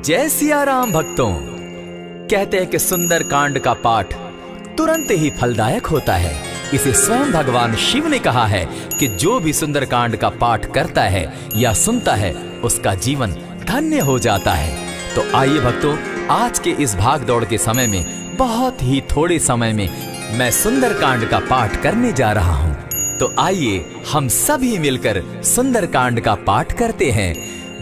जय सिया राम भक्तों। कहते हैं कि सुंदर कांड का पाठ तुरंत ही फलदायक होता है। इसे स्वयं भगवान शिव ने कहा है कि जो भी सुंदर कांड का पाठ करता है या सुनता है उसका जीवन धन्य हो जाता है। तो आइए भक्तों, आज के इस भाग दौड़ के समय में बहुत ही थोड़े समय में मैं सुंदर कांड का पाठ करने जा रहा हूँ। तो आइए हम सभी मिलकर सुंदर कांड का पाठ करते हैं।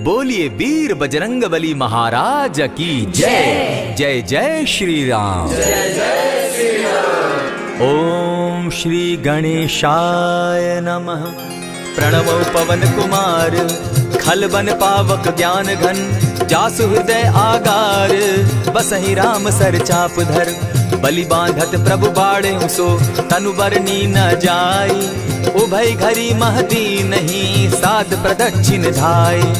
बोलिए वीर बजरंगबली महाराज की जय। जय जय श्री राम। जय जय श्री राम। ओम श्री गणेशाय नमः। प्रणवो पवन कुमार, खल बन पावक ज्ञान घन, जासु हृदय आगार, बसहि राम सर चाप धर, बलि बांधत प्रभु बाड़े सो, तनु बरनी न जाई, उभय घरी महती नहीं, साध प्रदक्षिण धाई।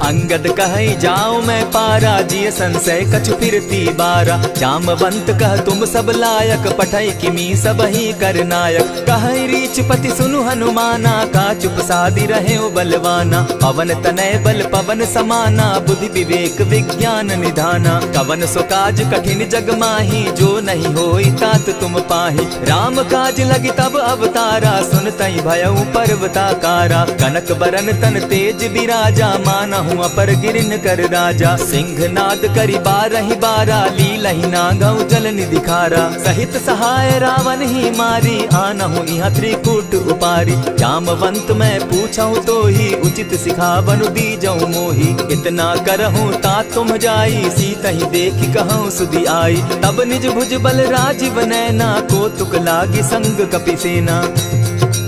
अंगद कहे जाओ मैं पारा, जिय संशय कछु फिरती बारा, जामवंत कह तुम सब लायक, पठै किमी सब ही कर नायक। कहे रीच पति सुनु हनुमाना, का चुप सादी रहे बलवाना, पवन तनय बल पवन समाना, बुद्धि विवेक विज्ञान निधाना। कवन सो काज कठिन जग माही, जो नहीं होई तात तुम पाही। राम काज लगी तब अवतारा, सुनतई भयउ पर्वताकारा। कनक बरन तन तेज बिराजा, मानहु अपर गिरिन कर राजा। सिंह नाद करी बारहि बारा, लीलहि नागौ जल निधि खारा। सहित सहाय रावण ही मारी, आनहु इहाँ त्रिकूट उपारी। जामवंत मैं पूछऊं तो ही, उचित सिखावनु दीजऊं मोही। इतना करहूं तात तुम जाई, सीतहि देखि कहूं सुधि आई। तब निज भुज बल राजीव नैना, कौतुक लागी संग कपिसेना।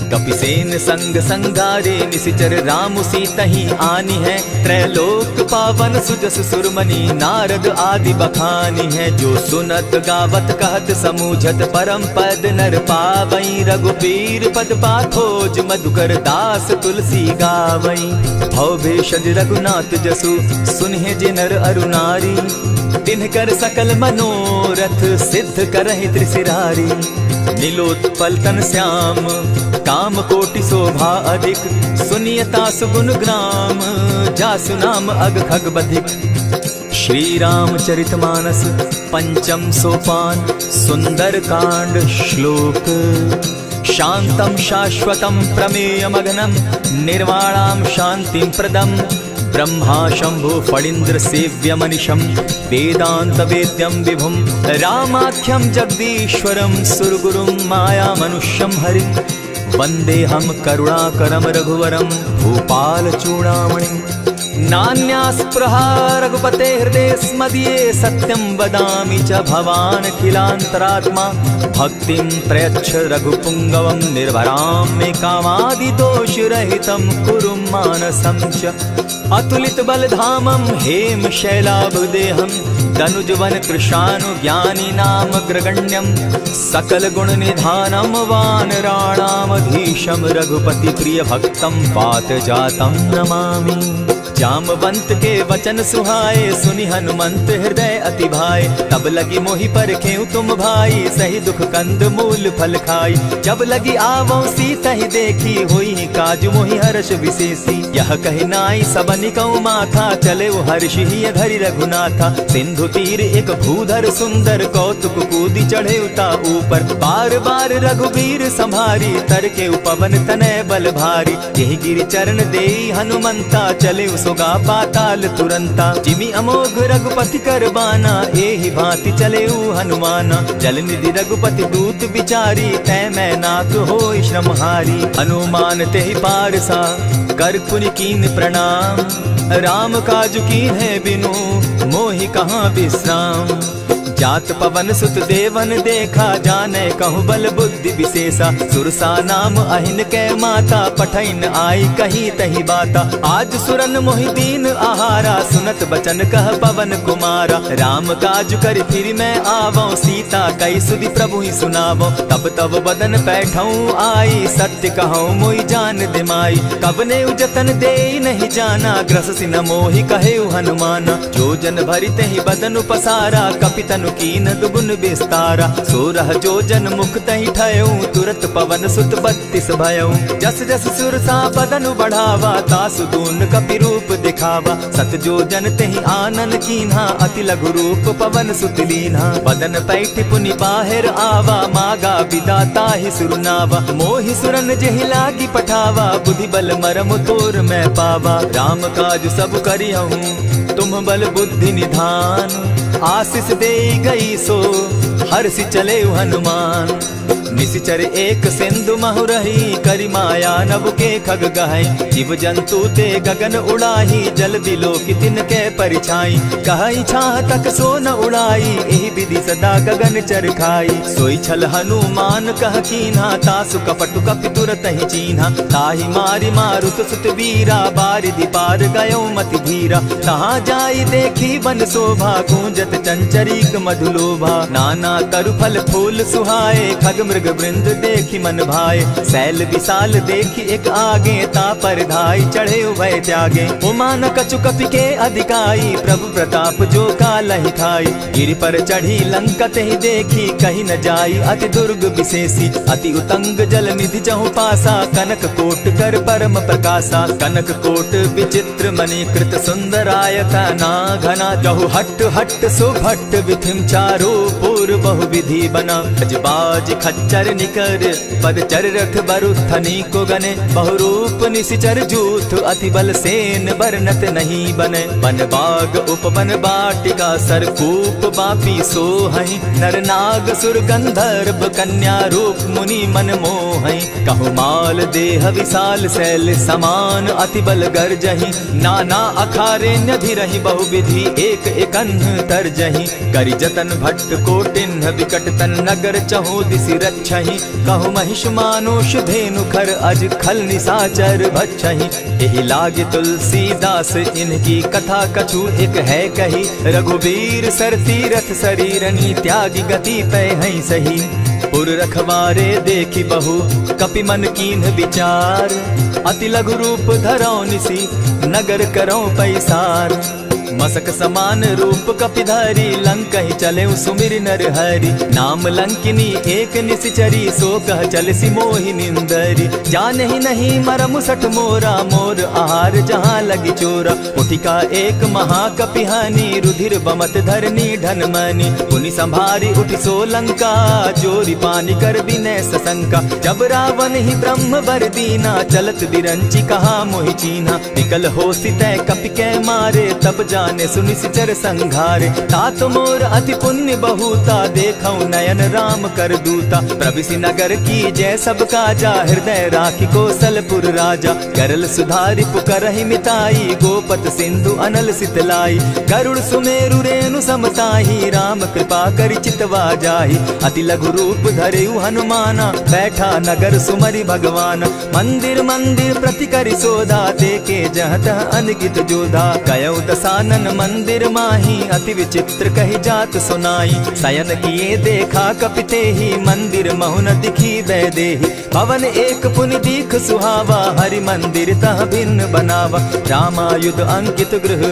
कपिसेन संग संगारे, निशिचर राम सीतहि आनी है। त्रैलोक पावन सुजस सुरमणि, नारद आदि बखानी है। जो सुनत गावत कहत समूझत, परम पद नर पावई। रघुबीर पद पाथोज, मधुकर दास तुलसी गावई। भव भेषज रघुनाथ जसु, सुनहि जे नर अरु नारी। तिनकर सकल मनोरथ, सिद्ध करहि त्रिशिरारी। नीलोत्पल तन श्याम, काम कोटि शोभा अधिक। सुनियता सुगुन ग्राम, जासु नाम अग खग बधिक। श्री रामचरित मानस पंचम सोपान, सुंदर कांड श्लोक। शांतम शाश्वतम प्रमेय मग्नम, निर्वाणाम शांतिम प्रदम। ब्रह्मा शंभु फणीन्द्र सेव्य मनिषम, वेदांत वेद्यम विभुम। रामाख्यम जगदीश्वरम, सुरगुरुम माया मनुष्यम हरिम। वंदे हम करुणाकरम रघुवरम, भूपाल चूड़ामणिम। नान्यास्पृहा रघुपते हृदय स्मदीये, सत्यं वदामि च भवान् खिलान्तरात्मा। भक्तिं प्रयच्छ रघुपुङ्गवं, निर्भरां मे कामादि दोषरहितं कुरु मानसं च। अतुलित बलधामं हेम शैलाभदेहं, तनुजवन कृशानु ज्ञानी नाम ग्रगण्यं। सकल गुण निधानं वानराणामधीशं, रघुपति प्रिय भक्तं पात जातं नमामि। जामवंत के वचन सुहाए, सुनि हनुमंत हृदय अति भाए। तब लगी मोहि परखेउ तुम भाई, सही दुख कंद मूल फल खाई। जब लगी आवो सीतहि देखी, होई काज मोहि हर्ष विशेषी। यह कहि नाई सबनि कौ माथा, चले वो हर्ष ही धरि रघुनाथा। सिंधु तीर एक भूधर सुंदर, कौतुक कूदी चढ़े उता ऊपर। बार बार रघुवीर संभारी, तर के पवन तनय बल भारी। यही गिरि चरण देई हनुमंता, चले सोगा पाताल तुरंता। जिमि अमोघ रघुपति कर बाना, एहि भांति चले हनुमाना। जल निधि रघुपति दूत बिचारी, तै मैं नाथ होई श्रमहारी। हनुमान तेहि पारसा, कर पुनि कीन प्रणाम। राम काज कीन है बिनु, मोहि कहाँ विश्राम। जात पवन सुत देवन देखा, जाने कहु बल बुद्धि विशेषा। सुरसा नाम अहिन कै माता, पठैन आई कही तही बाता। आज सुरन मोहि दीन आहारा, सुनत बचन कह पवन कुमारा। राम काज कर फिर मैं आवो, सीता कई सुधि प्रभु ही सुनावो। तब तब बदन बैठऊं आई, सत्य कहूँ मोहि जान दिमाई। कबने उजतन दे नहीं जाना, ग्रस सिन मोहि कहे हनुमाना। जो जन भरित ही बदन पसारा, कपितन धनु कीन दुगुन विस्तारा। 16 जोजन मुख तहि ठयऊ, तुरत पवन सुत 32 भयऊ। जस जस सुरसा बदन बढ़ावा, तासु दून कपि रूप दिखावा। 7 जोजन तेहि आनन कीन्हा, अति लघु रूप पवन सुत लीन्हा। बदन पैठ पुनि बाहिर आवा, मागा विदाता ही सुरनावा। मोहि सुरन जेहि लागी पठावा, बुद्धि बल मरम तोर मैं पावा। राम काज सब करिहूँ, तुम बल बुद्धि निधान। आशीष दे गई सो हर्षि चले हनुमान। निशिचर एक सिंधु महु रही, करि माया नभ के खग गहई। जीव जंतु ते गगन उड़ाही, जल बिलो की तिनके परिछाई। कहई छाह तक सो न उड़ाई, एहि विधि सदा गगन चर खाई। सोई छल हनुमान कह कीन्हा, तासु कपटु कपि तुरत ही चीन्हा। ताहि मारि मारुत सुत वीरा, बारिधि पार गयो मति धीरा। तहाँ जाई देखी वन शोभा, गूंजत चंचरीक मधुलोभा। नाना तरु फल फूल सुहाए, खग मृग वृंद देखी मन भाए। सैल विशाल देखी एक आगे, तापर धाई चढ़े उभय त्यागे। उमान कछु कपि के अधिकाई, प्रभु प्रताप जो कालहि खाई। गिरि पर चढ़ी लंका तेहि देखी, कहीं न जाई अति दुर्ग विशेषी। अति उतंग जल निधि जहु पासा, कनक कोट कर परम प्रकाशा। कनक कोट विचित्र मणि कृत सुंदरायत ना घना। जहु हट हट सुभट विधिम चारो पूर्व बहु विधि बना। बाज खच्चर निकर पद चर रथ बरुथनी को गने। बहुरूप निशिचर जूथ अति बल सेन बरनत नहीं बने। बन बाग उपवन बाटिका सरकूप बापी सोहई। नर नाग सुर गंधर्व कन्या रूप मुनि मन मोहई। कहु माल देह विशाल शैल समान, अति बल गर्जही। नाना अखारे न्यधिरहि बहुविधि, एक एकन्ह तरजही। करि जतन भट्ट कोटिन्ह विकट तन नगर चहु दिसि रक्षहि। कहु महिष मानुष धेनु खर, अज खल निशाचर भक्षहि। एहि लागे तुलसीदास इनकी कथा, कछु एक है कही। रघुवीर सर तीरथ शरीरनी, त्यागी गति पै हई सही। पुर रखवारे देखी बहु, कपि मन कीन्ह विचार। अति लघु रूप धरौ निसी, नगर करौ पैसार। मसक समान रूप कपिधारी, लंक ही चले सुमिर नर हरि। नाम लंकिनी एक निशिचरी, सो कह चल सी मोहि निंदरी। जाने ही नहीं मरम सठ मोरा, मोर आहार जहाँ लगी चोरा। उठिका एक महाकपिहानी, रुधिर बमत धरनी ढन मनी। पुनि संभारी उठि सो लंका, जोरी पानी कर बिनै सशंका। जब रावण ही ब्रह्म बर दीना, चलत बिरंची कहा मोहि चीन्हा। निकल हो सितै कपि कै मारे, तब जाने सुनिशिचर संघारे। तात मोर अति पुण्य बहुता, देखौ नयन राम कर दूता। प्रविशि नगर की जय सब काजा, हृदय राखी कौशलपुर राजा। करल सुधारि पुकरहि मिताई, गोपत सिंधु अनल सितलाई। गरुड़ सुमेरु रेणु समताही, राम कृपा करि चितवा जाहि। अति लघु रूप धरेउ हनुमाना, बैठा नगर सुमरि भगवान। मंदिर मंदिर प्रति करि सोधा, देखे जहाँ तहाँ अनगित जोधा। गयौ दसानन मंदिर माही, अति विचित्र कही जात सुनाई। शयन किए देखा कपिते ही, मंदिर महु न दिखी वैदेही। भवन एक पुनि दीख सुहावा, हरि मंदिर तह भिन्न बनावा। रामायुध अंकित गृह,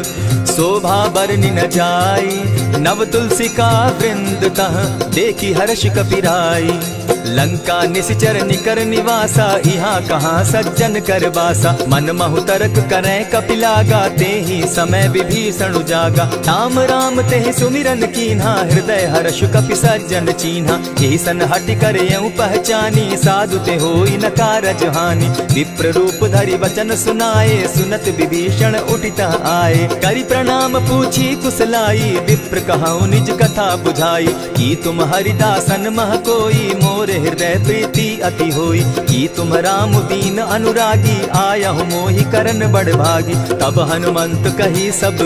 शोभा बरनि न जाई। नव तुलसी का वृंद तह, देखी हर्ष कपिराई। लंका निशिचर निकर निवासा, यहाँ कहाँ सज्जन कर बासा। मन महु तरक करै कपिलागा, तेहि समय विभीषण जागा। राम राम तेहि सुमिरन कीन्हा, हृदय हर्ष कपि सज्जन चीन्हा। एहि सन हटि कर यऊ पहचानी, साधु ते होई न कारज हानि। विप्र रूप धरि वचन सुनाए, सुनत विभीषण उठित आए। करि प्रणाम पूछी कुशलाई, विप्र कहऊँ निज कथा बुझाई। की तुम हरिदासन मह कोई, मोर हृदय प्रीति अति होई। की तुम राम दीन अनुरागी, आयहु मोहि करन बड़ भागी। तब हनुमंत कही सब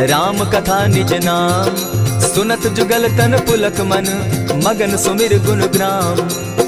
राम कथा निज नाम, सुनत जुगल तन पुलक मन, मगन सुमिर गुण ग्राम।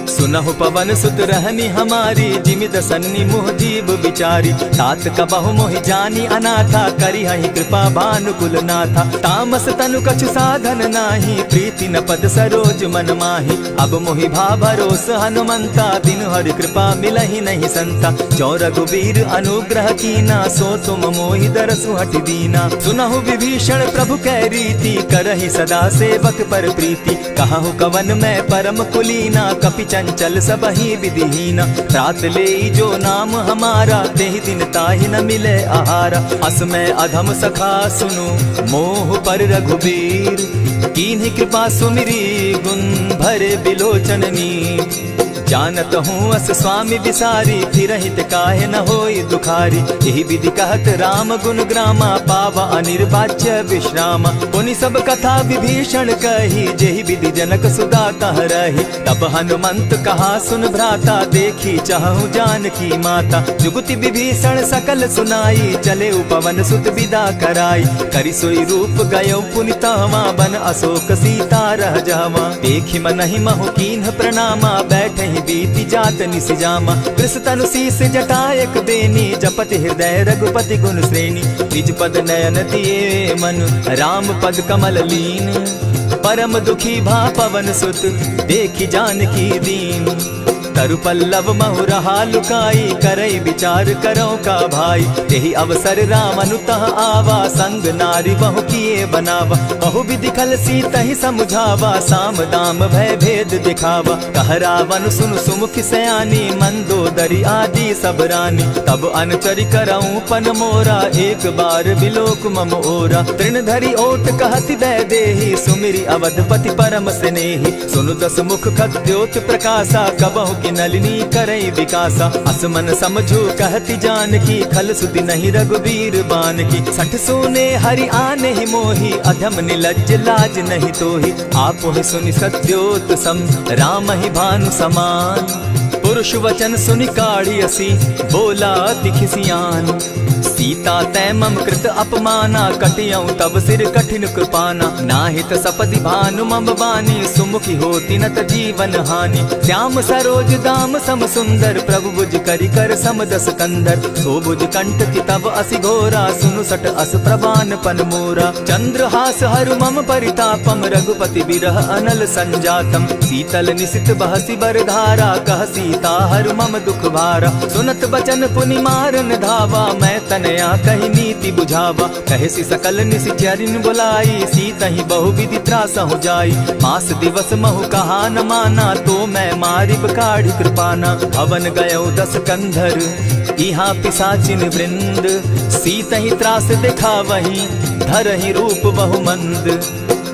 सुनहु पवन सुत रहनी हमारी, जिमि दसन्नी मुह जीव विचारी। तात कबहु मोहि जानी अनाथा, करी हहि कृपा भानुकुल नाथा। तामस तनु कछु साधन नाही, प्रीति न पद सरोज मन माही। अब मोहि भा भरोस हनुमंता, दिन हरि कृपा मिलहि नहीं संता। जो रघुबीर अनुग्रह कीना, सो तुम मोहि दरसु हटि दीना। सुनहु विभीषण प्रभु कै रीति, करहि सदा सेवक पर प्रीति। कहु कवन मैं परम कुलीना, कपि चंचल सबहि विधिहीना। रात ले जो नाम हमारा, तेहि दिन ताहि न मिले आहारा। अस मैं अधम सखा सुनु, मोह पर रघुबीर। कीन्हि कृपा सुमिरी, गुण भरे बिलोचन नीर। जानत हूँ अस स्वामी विसारी, फिरहित काहे न होई दुखारी। यही विधि कहत राम गुण ग्रामा, पावा अनिर्वाच्य विश्रामा। पुनि सब कथा विभीषण कही, जेहि विधि जनक सुता तह रही। तब हनुमंत कहा सुन भ्राता, देखी चाहूँ जानकी माता। जुगति विभीषण सकल सुनाई, चले पवन सुत विदा कराई। करि सोई रूप गयो पुनि तहवा, बन अशोक सीता रह जावा। देखि मनहि महु कीन्ह प्रणामा, बैठहि बीति जात निसिजामा। कृष तनु शीस जटायक देनी, जपति हृदय रघुपति गुण श्रेणी। निज पद नयन दिए मन, राम पद कमल लीन। परम दुखी भा पवन सुत, देखि जानकी दीन। तरु पल्लव महु रहा लुकाई, करई विचार करो का भाई। यही अवसर राम अनुतः आवा, संग नारी बहु किए बनावा। बहु विधि खल सीतहि समुझावा, साम दाम भय भेद दिखावा। कह रावण सुन सुमुखि सयानी, मंदोदरी आदि सब रानी। तब अनुचरि करऊं पन मोरा, एक बार बिलोक मम ओरा। तृण धरि ओट कहति वैदेही, सुमिरि अवधपति परम स्नेही। सुनु दस मुख खद्योत प्रकाशा, कबहु की नलिनी करई विकासा। असमन समझो कहती जानकी, खल सुधि नहीं रघुबीर बान की। सठ सोने हरि आने ही मोही, अधम निलज्ज लाज नहीं तोही। आप ही सुनि सत्योत सम, राम ही भानु समान। पुरुष वचन सुनि काढ़ियसी, बोला अति खिसियान। सीता तै मम कृत अपमाना, कटियऊं तब सिर कठिन कृपाना। नाहित सपदि भानु मम बानी, सुमुखी होती न त जीवन हानि। श्याम सरोज दाम सम सुंदर, प्रभु बुझ करि कर सम दस कंधर। सो बुझ कंठ की तब असि घोरा, सुनु सट अस प्रवान पन मोरा। चंद्रहास हरु मम परितापम, रघुपति बिरह अनल संजातम। शीतल निशित बहसी बरधारा, कह सीता हरु मम दुख भारा। सुनत बचन पुनि मारन धावा, मैं तनया कही नीति बुझावा। कहेसी सकल निशिचरिन बुलाई, सीतहि बहु विधि त्रास हो जाई। मास दिवस महु कहा न माना, तो मैं मारिब काढ़ी कृपाना। भवन गयो दस कंधर, इहा पिशाचिन वृंद। सीतहि त्रास दिखावहि, धरहि रूप बहु मंद।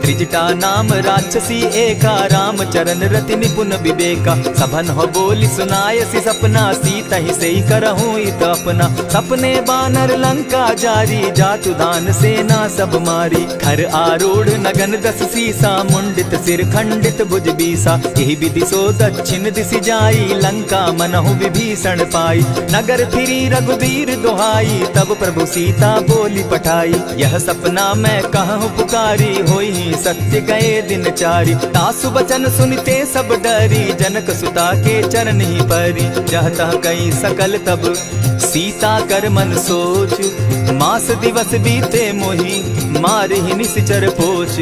त्रिजटा नाम राक्षसी एका, राम चरण रति निपुण विवेका। सभन हो बोली सुनायसी सपना, सीतहि सेई करहूँ इत अपना। सपने बानर लंका जारी, जातु दान सेना सब मारी। खर आरूढ़ नगन दस सीसा, मुंडित सिर खंडित भुज बीसा। यही विधि सो दक्षिण दिशि जाई, लंका मनहु विभीषण पाई। नगर फिरी रघुबीर दुहाई, तब प्रभु सीता बोली पठाई। यह सपना मैं कहूँ पुकारी, होई सत्य गए दिन चारी। तासु बचन सुनते सब डरी, जनक सुता के चरण ही परी। जहता कई सकल तब सीता कर मन सोच, मास दिवस बीते मोही, मार ही निश्चर पोच।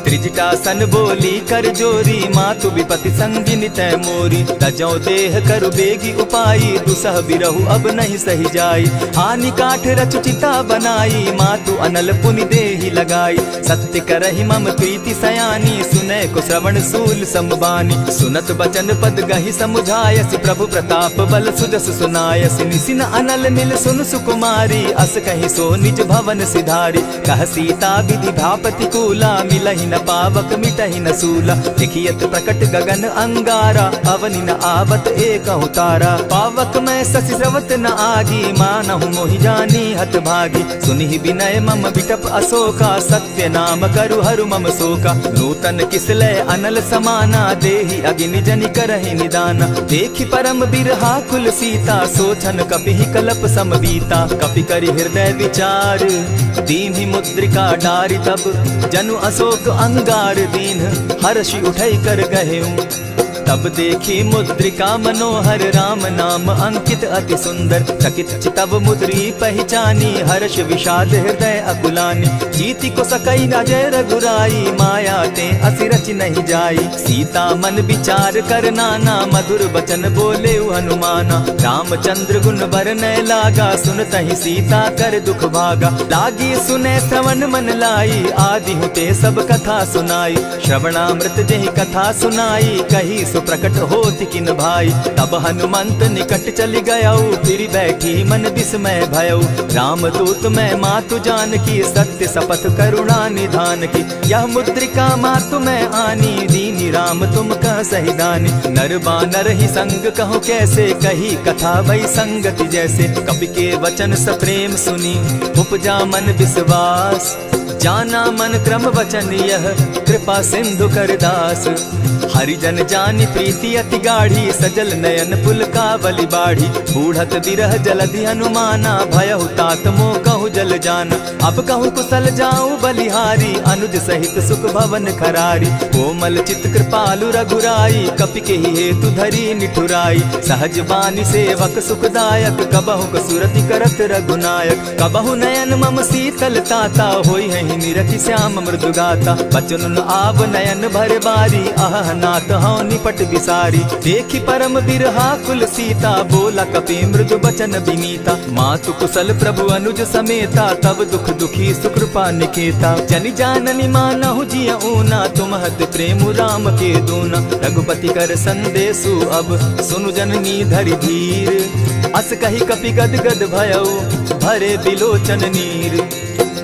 त्रिजटा सन बोली कर जोरी, मातु विपति संगिनी तै मोरी। तजौ देह करु बेगी उपाई, दुसह बिरहु अब नहीं सही जाई। हानि काठ रच चिता बनाई, मातु अनल पुनि देहि लगाई। सत्य करहि मम प्रीति सयानी, सुनै को श्रवण सूल समबानी। सुनत बचन पद गहि समुझायसि, प्रभु प्रताप बल सुजस सुनायसि। निसिन अनल मिल सुन सुकुमारी, अस कहि सो निज भवन सिधारी। कह सीता विधि भापति कूला, मिलहि न पावक मिटहि न सूला। देखियत प्रकट गगन अंगारा, अवनि न आवत एक तारा। पावक मैं शशि स्रवत न आगी, मानहु मोहि जानी हत भागी। सुनिहि विनय मम विटप अशोका, सत्य नाम करु हरु मम शोका। नूतन किसलय अनल समाना, देहि अगिनि जनि करहि निदाना। देखि परम बिरहा कुल सीता, सोचन कपिहि कलप सम बीता। कपि करि हृदय विचार, दीन्हि मुद्रिका डारि। तब जनु अशोक अंगार दीन, हर्षि उठै कर गहेऊं। तब देखी मुद्रिका मनोहर राम नाम अंकित अति सुंदर। चकित चितव मुद्री पहचानी हर्ष विषाद हृदय अकुलानी। जीति को सकई न जय रघुराई माया ते असि रच नहीं जाई। सीता मन विचार कर नाना मधुर बचन बोले हनुमाना। रामचंद्र गुण बरनय लागा सुनतहि सीता कर दुख भागा। लागी सुने श्रवण मन लाई आदि होते सब कथा सुनाई। श्रवणामृत जहि कथा सुनाई कही सो प्रकट होत किन भाई। तब हनुमंत निकट चली गयऊ फिर बैठी मन विस्मय भयऊ। राम दूत मैं मातु जान की सत्य शपथ करुणा निधान की। यह मुद्रिका मातु मैं आनी दीनी राम तुम कह सही दानी। नर बानर ही संग कहो कैसे कही कथा वही संगति जैसे। कवि के वचन सप्रेम सुनी उपजा मन विश्वास। जाना मन क्रम वचन यह कृपा सिंधु कर दास। हरिजन जानि प्रीति अति गाढ़ी सजल नयन पुलकावली बाढ़ी। बूढ़त बिरह जलधि हनुमाना भयहु तात मोह कहु जल जाना। अब कहु कुशल जाऊं बलिहारी अनुज सहित सुख भवन खरारी। कोमल चित कृपालु रघुराई कपि के ही हेतु धरी निठुराई। सहज बानी सेवक सुखदायक कबहु कसुरति करत रघुनायक। कबहु नयन मम शीतल ताता होई है निरखि श्याम मृदु गाता। बचन आव नयन भर बारी आह नाथ हौ निपट विसारी। देखी परम बिरहा कुल सीता बोला कपि मृदु बचन विनीता। मातु कुशल प्रभु अनुज समेता तब दुख दुखी सुकृपा निकेता। जनि जाननि मानहु जिय ऊना तुम हत प्रेम राम के दूना। रघुपति कर संदेशु अब सुनु जननी धरि धीर। अस कही कपि गद गद भयऊ भरे बिलोचन नीर।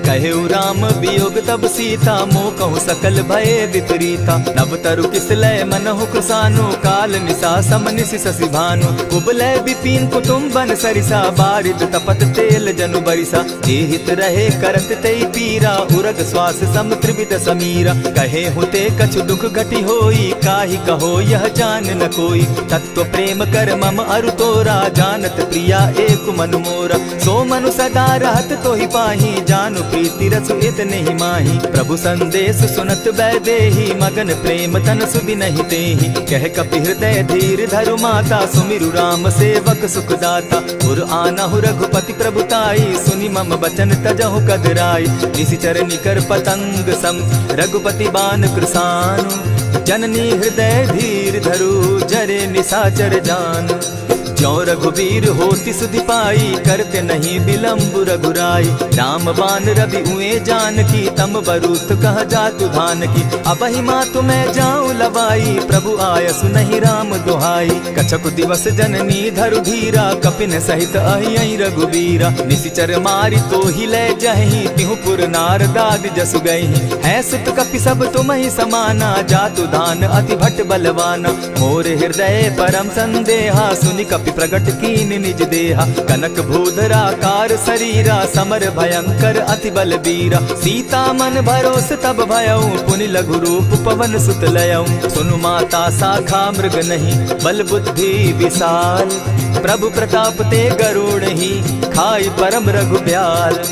कहेउ राम वियोग तब सीता मोह कहूँ सकल भये विपरीता। नव तरु किसलय मनहु कृसानु काल निशा सम निशि शशि भानु। कुबलय विपिन कुटुम्बन सरिसा बारिद तपत तेल जनु बरिसा। जेहित रहे करत तेई पीरा उरग श्वास सम त्रिविध समीरा। कहे हुते कछु दुख घटी होई काहि कहो यह जान न कोई। तत्व प्रेम कर मम अरु तोरा जानत प्रिया एक मनु मोरा। सो मनु सदा रहत तो ही पाही जानु प्रीति रसु इतने ही माही। प्रभु संदेश सुनत बैदेही मगन प्रेम तन सुधि नहीं तेहि। कह कपि हृदय धीर धरु माता सुमिरु राम सेवक सुखदाता। उर आनहु रघुपति प्रभुताई सुनि मम बचन तजहु कदराई। निशिचर निकर पतंग सम रघुपति बान कृसानु। जननी हृदय धीर धरु जरे निशाचर जान। ज्यों रघुवीर होति सुधि पाई करते नहीं विलम्ब रघुराई। राम बान रवि उए जान की तम बरूत कह जातु धान की। अबहि मातु मैं जाऊं लवाई प्रभु आयसु नहीं राम दुहाई। कछक दिवस जननी धरु धीरा कपिन सहित अहि रघुवीरा। निशिचर मारी तो ही ले जहि तिहु पुर नार दाद जसु गई। है सुत कपि सब तुम ही समाना जातु धान अति भट बलवाना। मोर हृदय परम संदेहा सुनि कपि प्रगट कीन निज देहा। कनक भूधराकार शरीरा समर भयंकर अति बल बीरा। सीता मन भरोस तब भयऊ पुनि लघु रूप पवन सुत लयऊ। सुनु माता शाखा मृग नहीं बल बुद्धि विशाल। प्रभु प्रताप ते गरुड़ ही खाई परम रघुब्याल।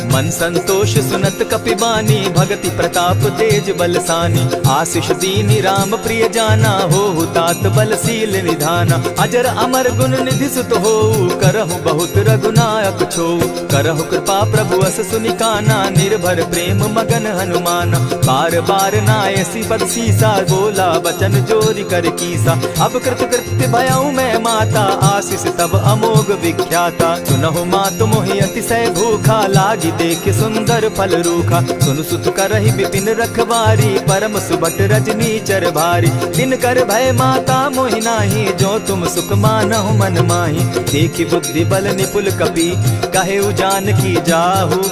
मन संतोष सुनत कपिबानी भगति प्रताप तेज बलसानी। आशीष दीनी राम प्रिय जाना हो तात बलशील निधाना। अजर अमर गुण निधि सुत हो करहु बहुत रघुनायक छो। करहु कृपा प्रभु अस सुनिकाना निर्भर प्रेम मगन हनुमाना। बार बार नायसी पद सीसा बोला बचन जोरि कर कीसा। अब कृत कृत्य भयऊ मैं माता आशीष तब अमोघ विख्याता। सुनहु मातु मोहि अतिशय भूखा लागी देख सुंदर फल रूखा। सुन सुत करहि विपिन रखवारी परम सुबट रजनी चर भारी। दिन कर भय माता मोहि नाही जो तुम सुख मानहु मन माही। देखि बुद्धि बल निपुल कपि कहेउ जानकी जाहु।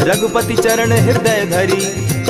रघुपति चरण हृदय धरी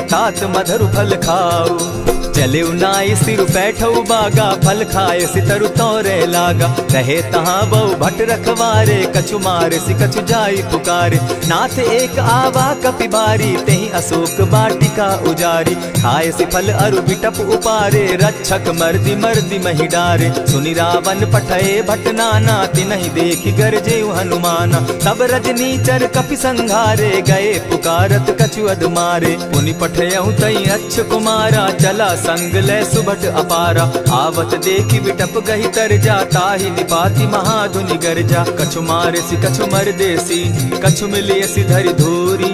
तात मधुर फल खाऊ। चले नाई सिर बैठऊ बागा फल खाए सितरु तोरे लागा। रहे तहाँ बहु भट रखवारे कछु मारे सि कछु जाई पुकारे। नाथ एक आवा कपि बारी तेहि अशोक बाटिका उजारी। खाए सि फल अरु बिटप उपारे रक्षक मर्दि मर्दि महि डारे। सुनि रावण पठए भट नाना तिनहि देखि गरजे हनुमाना। तब रजनी चर कपि संघारे गए पुकारत कछु अध मारे। पुनि पठयहु तई अच्छ कुमारा चला संग ले सुभट अपारा। आवत देखी विटप गही तर जा, ताहि निपाति महाधुनि गर्जा। कछु मारेसी कछु मर देसी, कछु मिलियसी धरि धूरी।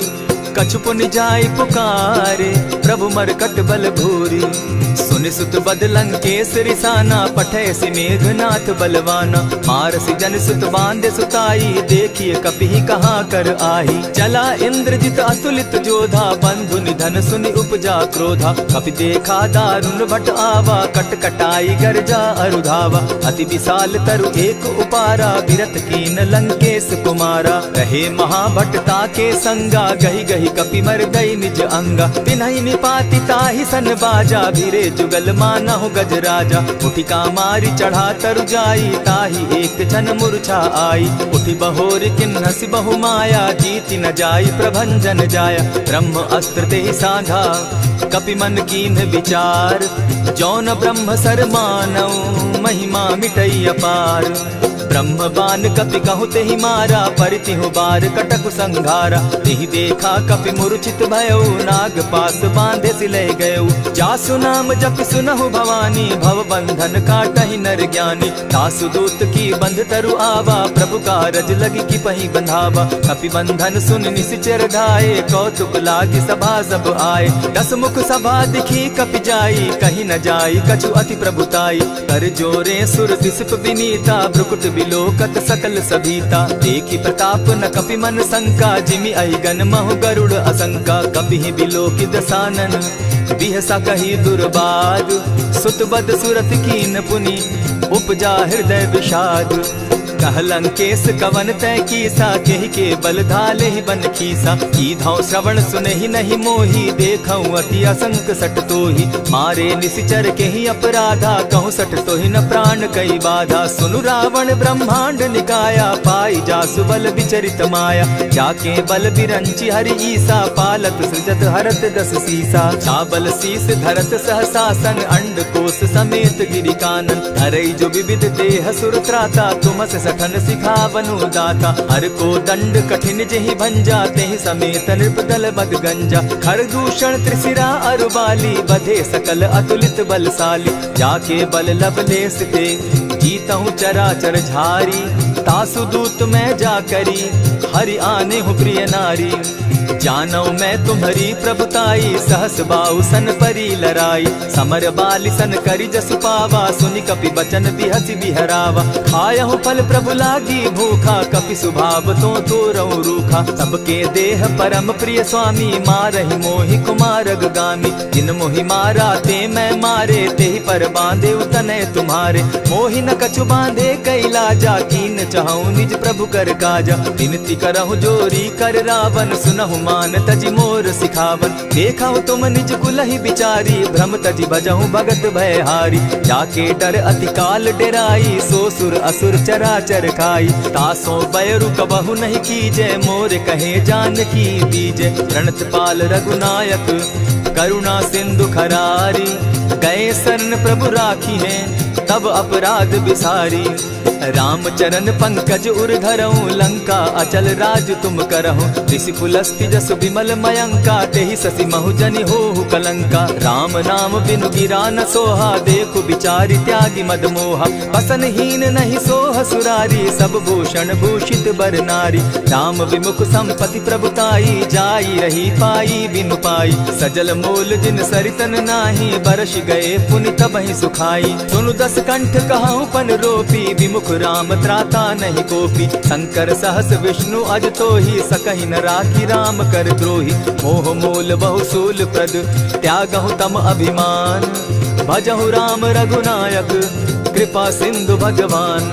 कछु पुनि जाई पुकारे, प्रभु मरकट बल भूरी। सुनि सुत बद लंकेश रिसाना, पठैसी मेघनाथ बलवाना। मारसी जन सुत बांधे सुताई, देखिए कपि कहाँ कर आही। चला इंद्रजित अतुलित जोधा, बंधु निधन सुनि उपजा क्रोधा। कपि देखा दारुण भट आवा, कट कटाई गर्जा अरुधावा। अति विशाल तरु एक उपारा, विरत कीन लंकेश कुमारा। रहे महाभट ताके संगा, गही गही कपि मर गई निज अंगा। बिनहि निपाति ताहि सन बाजा, भीरे जुगल मानहु गजराजा। उठि कामारी चढ़ा तरु जाई, ताहि एक जन मूर्छा आई। उठि बहोर किन्हसि बहु माया, जीति न जाई प्रभंजन जाया। ब्रह्म अस्त्र तेहि साधा, कपि मन कीन्ह विचार। जौन ब्रह्म सर मानऊ, महिमा मिटई अपार। ब्रह्म बान कपि कहु तेहि मारा, परितिहु बार कटकु संघारा। तेहि देखा कपि मूर्छित भयउ, नाग पास बांधे सिलय गयउ। जासु नाम जपि सुनहु भवानी, भव बंधन काटहि नर ज्ञानी। तासु दूत की बंध तरु आवा, प्रभु कारज लगी कि पहि बंधावा। कपि बंधन सुन निसिचर ढाए, कौतुक लागी सभा सब आए। दस मुख सभा दिखी कपि जाई, कहीं न जाई कछु अति प्रभुताई। कर जोरे सुर दिसप विनीता, भ्रुकुट बिलोकत सकल सभीता। देखी प्रताप न कपि मन शंका, जिमि अहिगन महु गरुड़ असंका। कपि बिलोकि दसानन, बिहसा कही दुर्बाद। सुत बद सुरत कीन पुनि, उपजा हृदय विषाद। कह लंकेश कवन तय कीसा, केहि के बल धाले ही बन खीसा। कीधौ श्रवण सुनहि नहीं मोही, देखऊं अति असंक सट तोही। मारे निसिचर केहि अपराधा, कहूँ सट तोहि न प्राण कई बाधा। सुनु रावण ब्रह्मांड निकाया, पाई जासु बल विचरित माया। जाके बल बिरंची हरि ईसा, पालत सृजत हरत दस सीसा। चाबल शीस धरत सहसासन, अंड कोश समेत गिरि कानन। धरई जो विविध देह सुर त्राता, तुमस सठन सिखावनु दाता। हर को दंड कठिन जेहि भंजा, तेहि समेत नृपदल बद गंजा। खर दूषण त्रिशिरा अरुबाली, बधे सकल अतुलित बलशाली। जाके बल लवलेस ते, जीतहु चराचर झारी। तासु दूत मैं जा करी, हरि आने हूँ प्रिय नारी। जानौ मैं तुम्हारी प्रभुताई, सहस बाहु सन परी लराई। समर बाली सन करी जसु पावा, सुनि कपि बचन बिहसि बिहरावा। खायहु फल प्रभु लागी भूखा, कपि सुभाव तो तोरहु रूखा। सबके देह परम प्रिय स्वामी, मारहि मोहि कुमारग गामी। जिन मोहि मारा ते मैं मारे, तेहि पर बांधे उतनय तुम्हारे। मोहि न कछु बांधे कैलाजा, कीन चाहूं निज प्रभु कर काजा। विनती करहु जोरी कर रावण, सुनहु मान तजि मोर सिखावन। देखहु तुम निज कुलहि बिचारी, भ्रम तजि भजहु भगत भयहारी। जाके डर अति काल डेराई, सो सुर असुर चराचर खाई। तासो बैरु कबहु नहीं कीजे, मोर कहे जानकी दीजे। प्रणत पाल रघुनायक, करुणा सिंधु खरारी। गए शरण प्रभु राखी है, तब अपराध बिसारी। राम चरण पंकज उर धरऊं, लंका अचल राज तुम करहूं। ऋषि पुलस्ति जस विमल मयंका, तेहि ससि महु जनि होहु कलंका। राम नाम बिनु गिरा न सोहा, देखु बिचारी त्यागी मद मोहा। बसन हीन नहीं सोह सुरारी, सब भूषण भूषित बर नारी। राम विमुख संपति प्रभुताई, जाई रही पाई बिनु पाई। सजल मोल जिन सरितन नाही, बरस गए पुनि तबहि सुखाई। सुनु दस कंठ कहूं पन रोपी, विमुख राम त्राता नहीं कोपी। शंकर सहस विष्णु अज तोहि, सकहि न राखी राम कर द्रोही। मोह मोल बहुसूल प्रद, त्यागहु तम अभिमान। भजहु राम रघुनायक, कृपा सिंधु भगवान।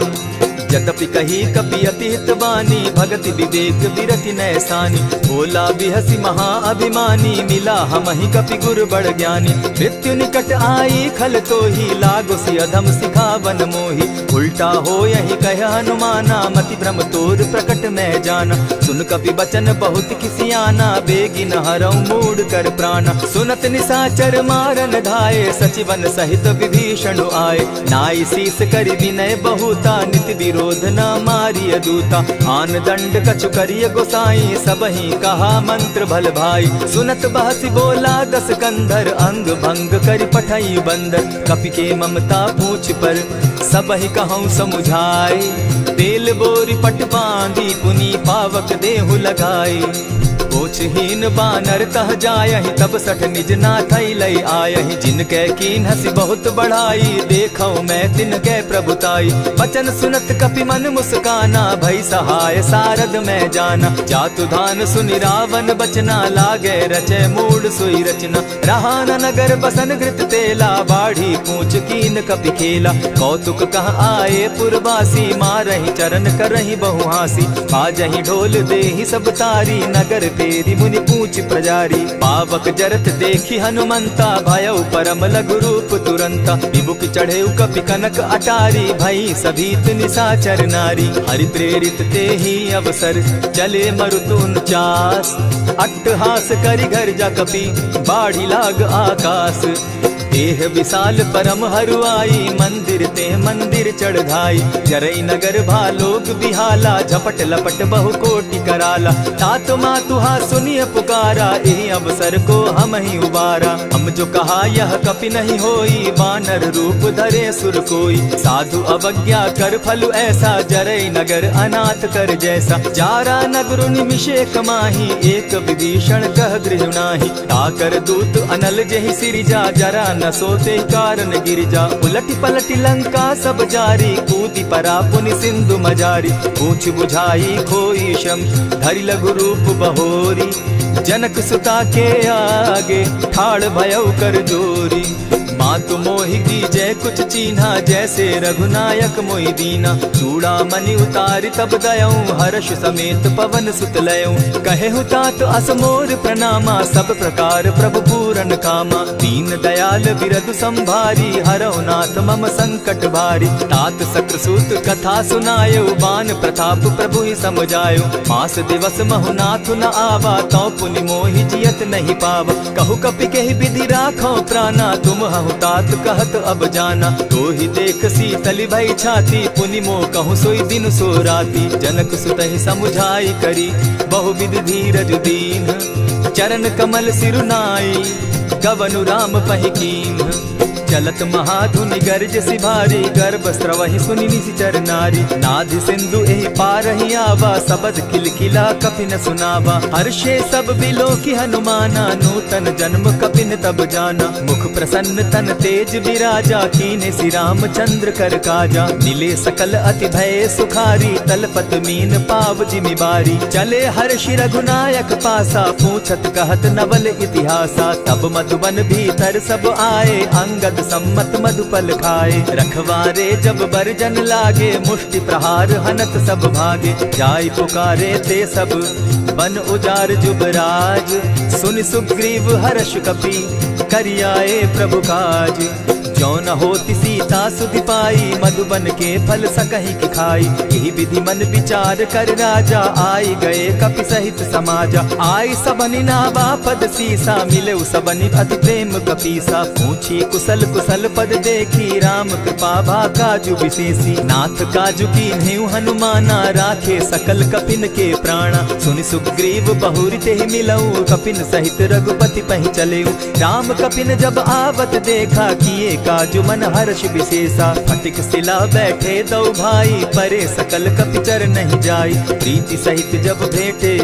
यद्यपि कही कपि अति हितवानी, भगति विवेक विरति नैसानी। बोला बिहसी महा अभिमानी, मिला हमहि कपि गुर बड़ ज्ञानी। मृत्यु निकट आई खल तोहि, लागो सि अधम सिखावन मोहि। उल्टा हो यही कह हनुमाना, मति भ्रम तोर प्रकट मैं जाना। सुन कपि बचन बहुत किसियाना, बेगी न हरऊ मूड कर प्राणा। सुनत निसाचर मारन धाये, सचिवन सहित विभीषण आए। नाई शीस करि विनय बहुता, नित विरोध क्रोध न मारिय दूता। आन दंड कछु करिय गोसाई, सबहि कहा मंत्र भल भाई। सुनत बहसी बोला दस कंधर, अंग भंग करि पठई बंदर। कपि के ममता पूछ पर, सबहि कहूँ समुझाए। तेल बोरी पट बांधी, पुनि पावक देहु लगाई। पोछहीन बानर तह जायहि, तब सठ निज नाथई लई आयहि। जिनके कीन हसी बहुत बढ़ाई, देखौ मैं तिनके प्रभुताई। बचन सुनत कपि मन मुस्काना, भई सहाय सारद मैं जाना। जातु धान सुनि रावण बचना, लागे रचे मूड सोई रचना। रहा न नगर बसन घृत तेला, बाढ़ी पूछ कीन कपि खेला। कौतुक कह आए पुरवासी, मारहि चरण करहि बहु हासी। बाजहि ढोल देहि सब तारी, नगर तेरी मुनि पूछ प्रजारी। पावक जरत देखी हनुमंता, भयउ परम लघु रूप तुरंता। विमुख चढ़े कपि कनक अटारी, भई सभीत निशाचर नारी। हरि प्रेरित ते ही अवसर, चले मरुत 49। अट्टहास करि घर जा कपि, बाढ़ी लाग आकाश। देह विशाल परम हरुआई, मंदिर ते मंदिर चढ़ाई। जरई नगर भालोग बिहाला, झपट लपट बहु कोटि कराला। तात मातुहा सुनिय पुकारा, एहि अवसर को हम ही उबारा। हम जो कहा यह कपि नहीं होई, वानर रूप धरे सुर कोई। साधु अवज्ञा कर फल ऐसा, जरई नगर अनाथ कर जैसा। जारा नगर निमिषे कमाही, एक विभीषण कह गृह नाही। ताकर दूत अनल जेहि सिरिजा, जरा न सोते कारण गिरिजा। उलटी पलटी लंका सब जारी, कूदी परा पुनि सिंधु मजारी। पूछ बुझाई खोई शम, धरि लघु रूप बहोरी। जनक सुता के आगे, ठाड़ भयउ कर जोरी। मातु मोहि कीजय कुछ चीन्हा, जैसे रघुनायक मोहि दीना। चूड़ामणि उतारि तब दयऊं, हर्ष समेत पवन सुत लयऊं। कहेहु तात असमोर प्रणामा, सब प्रकार प्रभु पूरन कामा। दीन दयाल बिरदु संभारी, हरौ नाथ मम संकट भारी। तात सक्रसूत कथा सुनायो, बान प्रताप प्रभु ही समझायो। मास दिवस महु नाथ न आवा, तौ पुनि मोहि जियत नहीं पावा। कहु कपि केहि विधि राखो प्राणा, तुम हहु तात कहत अब जाना। तो ही देख शीतल भई छाती, पुनि मो कहूँ सोई दिन सो राती। जनक सुतहि समुझाई करी, बहुविध धीरज दीन। चरण कमल सिरुनाई, गवनु राम पहि कीन। चलत महाधुनि गर्ज सिभारी, गर्भ स्रवहि सुनि निशिचर नारी। नाधि सिंधु एहि पारहि आवा, सबद किलकिला कपि न सुनावा। हर्षे सब बिलोकि हनुमाना, नूतन जन्म कपि न तब जाना। मुख प्रसन्न तन तेज विराजा, कीने श्री रामचंद्र कर काजा। मिले सकल अति भय सुखारी, तलपत मीन पाव जिमि बारी। चले हर्षि रघुनायक पासा, पूछत कहत नवल इतिहासा। तब मधुबन भीतर सब आए, अंगद सम्मत मधुपल खाए। रखवारे जब बरजन लागे, मुष्टि प्रहार हनत सब भागे। जाय पुकारे ते सब, बन उजार जुबराज। सुनि सुग्रीव हर्ष कपि, करियाए प्रभु काज। जो न होती सीता सुधि पाई, मधुबन के फल सकहि की खाई। यही विधि मन विचार कर राजा, आई गए कपि सहित समाजा। आई सबनि नावा पद सीसा, मिले सबनि अति प्रेम कपीसा। पूछी कुशल कुशल पद देखी, राम कृपा भा काजु विशेषी। नाथ काजु कीन्हेउ हनुमाना, राखे सकल कपिन के प्राणा। सुनि सुग्रीव बहुरि तेहि मिलऊ, कपिन सहित रघुपति पहि चलेऊ। राम कपिन जब आवत देखा, किए काजु मन हर्ष विशेषा। फटिक सिला बैठे दो भाई, परे सकल कपिचर नहीं जाई। प्रीति सहित जब भेटे,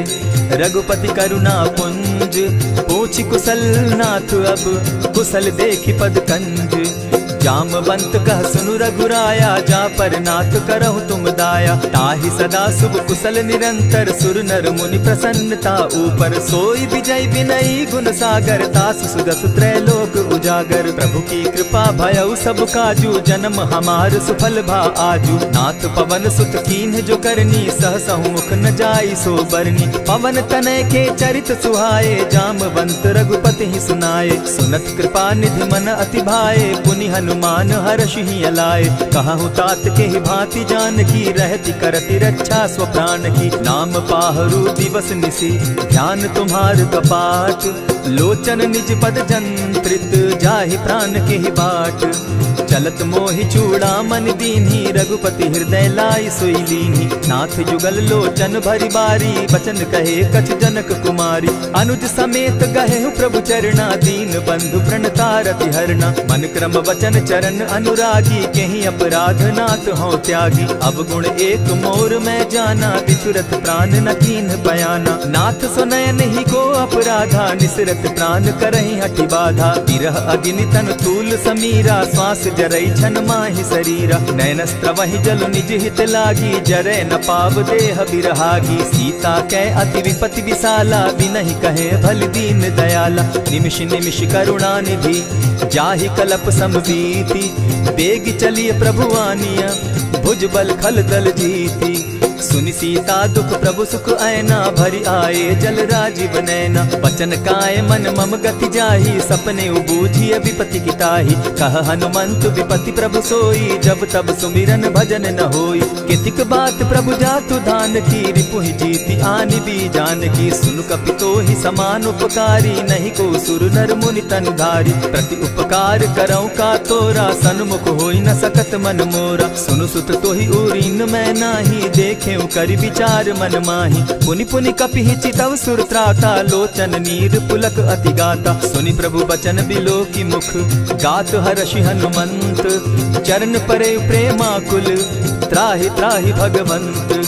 रघुपति करुणा पुंज। पूछि कुशल नाथ अब, कुशल देखि पद कंज। जामवंत कह सुनु रघुराया, जा पर नाथ करहु तुम दाया। ताहि सदा शुभ कुशल निरंतर, सुर नर मुनि प्रसन्नता ऊपर। सोई विजय विनयी गुण सागर, तास सुदस त्रैलोक उजागर। प्रभु की कृपा भयउ सब काजू, जन्म हमार सुफल भा आजू। नाथ पवन सुत कीन्ह जो करनी, सहसहु मुख न जाई सो बरनी। पवन तनय के चरित सुहाए, जामवंत रघुपति ही सुनाए। सुनत कृपा निधि मन अति भाए, पुनि हनुमान हर्ष ही अलाए। कहूँ तात के ही भांति जान की, रहती करती रक्षा स्व प्राण की। नाम पाहरु दिवस निसी, ध्यान तुम्हार कपाट। लोचन निज पद जंत्रित, जाहि प्राण के ही बाट। चलत मोहि चूड़ामन दीन्ही, रघुपति हृदय लाई सोई लीन्ही। नाथ जुगल लोचन भरी बारी, बचन कहे कछ जनक कुमारी। अनुज समेत गहे प्रभु चरणा, दीन बंधु प्रणतारति हरना। मन क्रम वचन चरण अनुरागी, केहि अपराध नाथ हो त्यागी। अब गुण एक मोर मैं जाना, बिचुरत प्राण न कीन्ह बयाना। नाथ सुनयन ही को अपराधा, निसरत प्राण करहि हठि बाधा। विरह अग्नि तन तूल समीरा, श्वास जरई छन माहि शरीरा। नयनस्त्र वहि जल निज हित लागी, जरै न पाव देह बिरहागी। सीता कै अति विपति विशाला, बिनहि कहे भल दीन दयाला। निमिष निमिष करुणा निधि, जाहि कलप समबीति। बेग चलिए प्रभु आनिया, भुज बल खल दल जीती। सुनि सीता दुख प्रभु सुख ऐना, भरी आए जल राजीव नैना। बचन काय मन मम गति जाहि, सपने बूझिय विपति की ताहि। कह हनुमंत विपति प्रभु सोई, जब तब सुमिरन भजन न होई। कितिक बात प्रभु जातु धान की, रिपुहि जीति आनि भी जान की। सुन कपितोहि समान उपकारी, नहीं को सुर नर मुनि तनु धारी। प्रति उपकार करऊँ का तोरा, सन्मुख होई न सकत मन मोरा। सुनु सुत तोहि उरीन मैं नाही, देखे करि विचार मन माही। पुनि पुनि कपिहि चितव सुर त्राता, लोचन नीर पुलक अति गाता। सुनि प्रभु बचन बिलो की मुख, गात हर्षि हनुमंत। चरण परे प्रेमाकुल, त्राहि त्राहि भगवंत।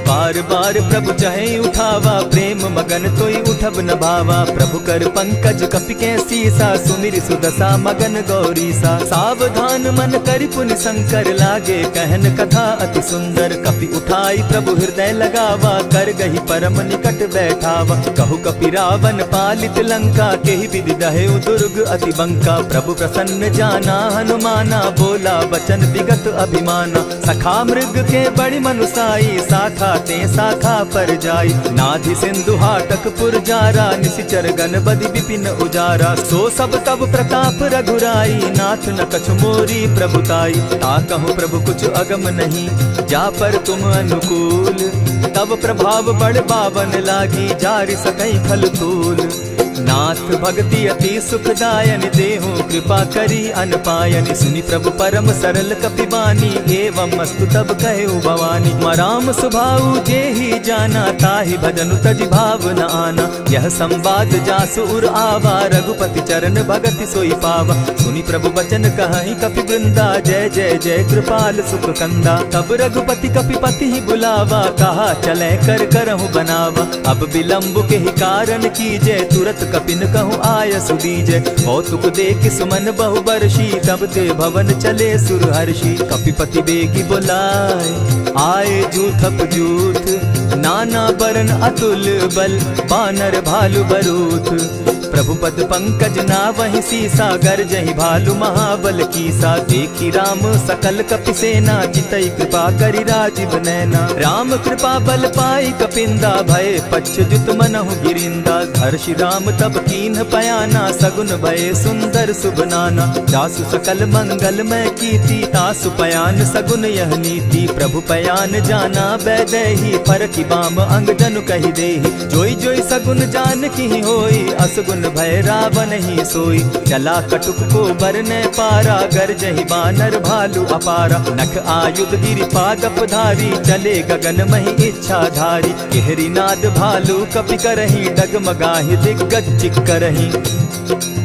बार बार प्रभु चहे उठावा, प्रेम मगन तोई उठब न भावा। प्रभु कर पंकज कपि के सीसा, सुमिर सुदशा मगन गौरीसा। सावधान मन करि पुनि शंकर, लागे कहन कथा अति सुंदर। कपि उठाई प्रभु हृदय लगावा, कर गही परम निकट बैठावा। कहु कपि रावण पालित लंका, केहि विधि दहेउ दुर्ग अति बंका। प्रभु प्रसन्न जाना हनुमाना, बोला बचन विगत अभिमाना। सखा मृग के बड़ी मनुसाई, साखा ते शाखा पर जाई। नाधि सिंधु हाटक पुर जारा, निशिचर गण बदि विपिन उजारा। सो सब तब प्रताप रघुराई, नाथ न कछु मोरी प्रभुताई। ताकहु प्रभु कुछ अगम नहीं, जा पर तुम अनुकूल। तब प्रभाव बड़ पावन लागी, जारि सकई फल फूल। नाथ भक्ति अति सुखदायन, देहु कृपा करी अनपायन। सुनि प्रभु परम सरल कपिबानी, एवं मस्तु तब कहे भवानी। मराम सुभाऊ जेहि जाना, ताहि भजनु तजि भाव न आना। यह संवाद जासु उर आवा, रघुपति चरण भगति सोई पावा। सुनि प्रभु बचन कहि कपि वृंदा, जय जय जय कृपाल सुख कंदा। तब रघुपति कपिपति ही बुलावा, कहा चले कर करहु बनावा। अब विलंब के ही कारण कीजय, तुरत कपिन कहूँ आय सुदीजय। कौतुक देख सुमन बहु बरसी, तब ते भवन चले सुर हर्षि। कपिपति बेगी बुलाए, आए जूथप जूथ। नाना बरन अतुल बल, बानर भालु बरूथ। प्रभु पद पंकज ना वही सीसा, गर्जहि भालु महाबल कीसा। देखी राम सकल कपि सेना, जितई कृपा करि राजीव नैना। राम कृपा बल पाई कपिंदा, भय पच्युत मनहु गिरिंदा। हर्षि राम तब कीन्ह पयाना, सगुन भय सुंदर शुभ नाना। जासु सकल मंगलमय कीर्ति, तासु पयान सगुन यह नीति। प्रभु पयान जाना बैदेही, फरकि बाम अंग जनु कहि देहि। जोई जोई सगुन जान की होई, असगुन भय रावण ही सोई। चला कटुक को बरने पारा, गरजहि बानर भालु अपारा। नख आयुध गिरि पादप धारी, चले गगन महि इच्छा धारी। केहरी नाद भालु कपि करहि, डगमगाहि दिग्गज चिक्करहि।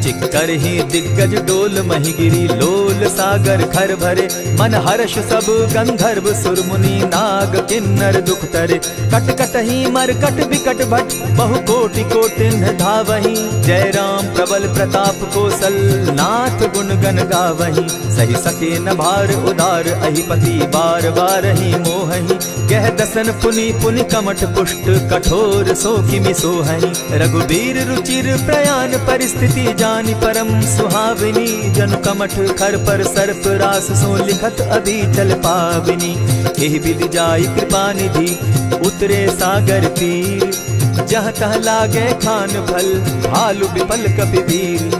चिक्करहि दिग्गज डोल महि गिरी, लोल सागर खर भरे। मन हर्ष सब गंधर्व सुर मुनि, नाग किन्नर दुख तरे। कट कटहि मरकट विकट भट, बहु कोटि कोटिन्ह धावहि। जय राम प्रबल प्रताप कौशल, नाथ गुण गण गावहि। सही सके न भार उदार, अहिपति बार बारहि मोहहि। कह दसन पुनि पुनि कमठ पुष्ट, कठोर सो किमि सोहहि। रघुबीर रुचिर प्रयाण परिस्थिति, जानि परम सुहाविनी। जनु कमठ खर पर सर्प रास, सो लिखत अधीचल पाविनी। एहि विधि जाई कृपा निधि, उतरे सागर तीर। जहाँ तह लागे खान भल, भालु विपल कपि वीर।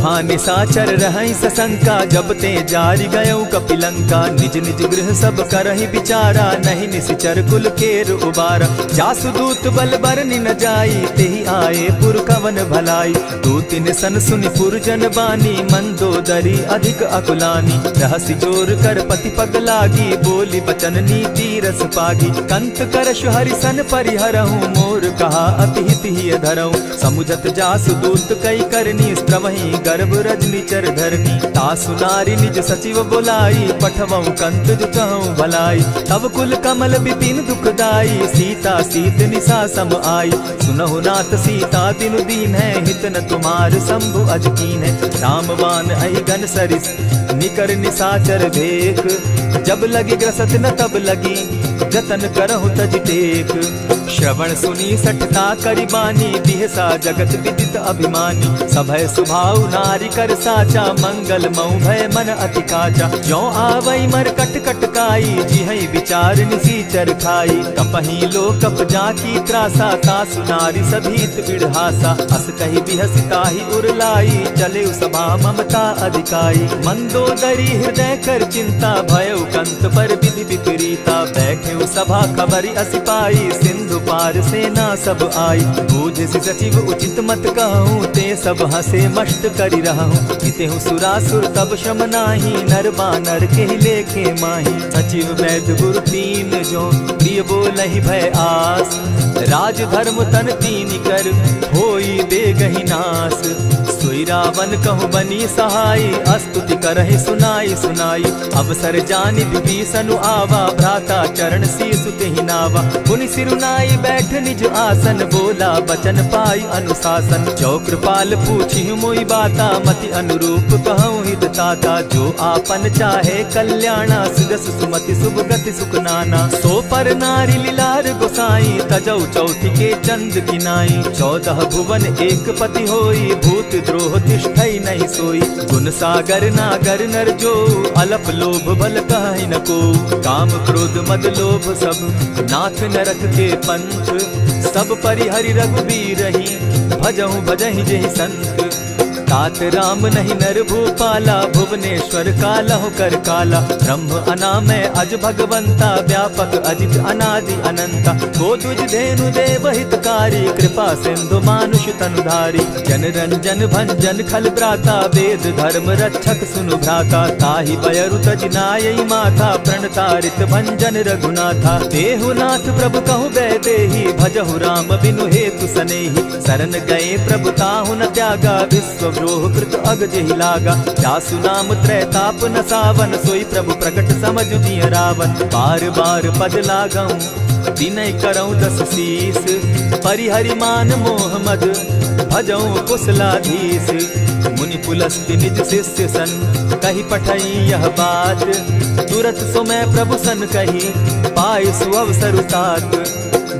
वहाँ निशाचर रहई सशंका, जब ते जारी गयऊ कपिलंका। निज निज गृह सब करहि विचारा, नहीं निशिचर कुल केर उबारा। जासुदूत बल बरनि न जाई, तेहि आए पुर कवन भलाई। दू तिन सन सुनि पुरजन बानी, मंदोदरी अधिक अकुलानी। रहसि जोर कर पति पग लागी, बोली बचन नीति रस पागी। कंत करश हरिसन परिहरहूँ, मोर कहा अति हित ही धरऊँ। समुझत जासुदूत कई करनी, प्रमहि गर्भ रजनी चर धरनी। तासु नारी निज सचिव बोलाई, पठवऊँ कंत जो कहूँ भलाई। तब कुल कमल बिपिन दुखदाई, सीता सीत निशा सम आई। सुनहु नाथ सीता दिनु दीन है, हित न तुम्हार शंभु अजकीन है। रामबान अहि गन सरिस, निकर निशाचर भेक। जब लगी ग्रसत न तब लगी, जतन करहु तज टेक। श्रवण सुनी सठता करिबानी, बिहसा जगत विदित अभिमानी। सभय सुभाव नारी कर साचा, मंगल मऊ भय मन अति काचा। जो आवई मर कट कट काई, जिहई विचार निसीचर खाई। कपही लो कप जाकी त्रासा, तासु नारी सभीत बिढ़ासा। अस कही बिहसिता ही उरलाई, चले सभा ममता अधिकाई। मंदोदरी हृदय कर चिंता, भय कंत पर विधि विपरीता। बैठे सभा खबरी असी पाई, सिंधु पार सेना सब आई। बूझ सचिव उचित मत कहूँ, ते सब हंसे मष्ट करि रहूँ। जितेहु सुरासुर तब शम नाही, नर बानर के लेखे माही। सचिव वैद्य गुरु तीन जो, प्रिय बोलहि भय आस। राज धर्म तन तीन कर, होई दे गहि नास। सोई रावण कहु बनी सहाई, अस्तुति करहि सुनाई सुनाई। अवसर जानि विभीषण आवा, भ्राता चरण शीस तेहि नावा। पुनि सिरुनाई बैठ निज आसन, बोला बचन पाई अनुशासन। जो कृपाल पूछि मोई बाता, मति अनुरूप कहूँ हित ताता। जो आपन चाहे कल्याणा, सुजस सुमति शुभ गति सुख नाना। सो पर नारी लीलार गोसाई, तजौ चौथि के चंद किनाई। 14 भुवन एक पति होई, भूत द्रोह तिष्ठई नहीं सोई। गुण सागर नागर नर जो, अलप लोभ बल कहि न को। काम क्रोध मद लोभ सब, नाथ नरक के पंथ। सब परिहरि रघुबीरहि, भजहु भजहि जेहि संत। तात राम नहीं नर भूपाला, भुवनेश्वर कालहु कर काला। ब्रह्म अनामय अज भगवंता, व्यापक अजित अनादि अनंता। गो द्विज धेनु देव हितकारी, कृपा सिंधु मानुष तनुधारी। जन रंजन भंजन खल भ्राता, वेद धर्म रक्षक सुनु भ्राता। ताहि बयरु तज नायई माथा, प्रणतारित भंजन रघुनाथा। देहु नाथ प्रभु कहु बैदेही, भजहु राम बिनु हेतु सनेही। शरण गए प्रभु ताहु न त्यागा, विश्व द्रोह कृत अग जेहि लागा। जासु नाम त्रैताप न सावन, सोई प्रभु प्रकट समझ दिय रावण। बार बार पद लागऊं, विनय करऊं 10 शीस। परिहरि मान मोह मद, भजऊं कुशलाधीश। मुनि पुलस्त्य निज शिष्य सन, कही पठई यह बात। तुरत सो मैं प्रभु सन कही, पाए सुअवसर तात।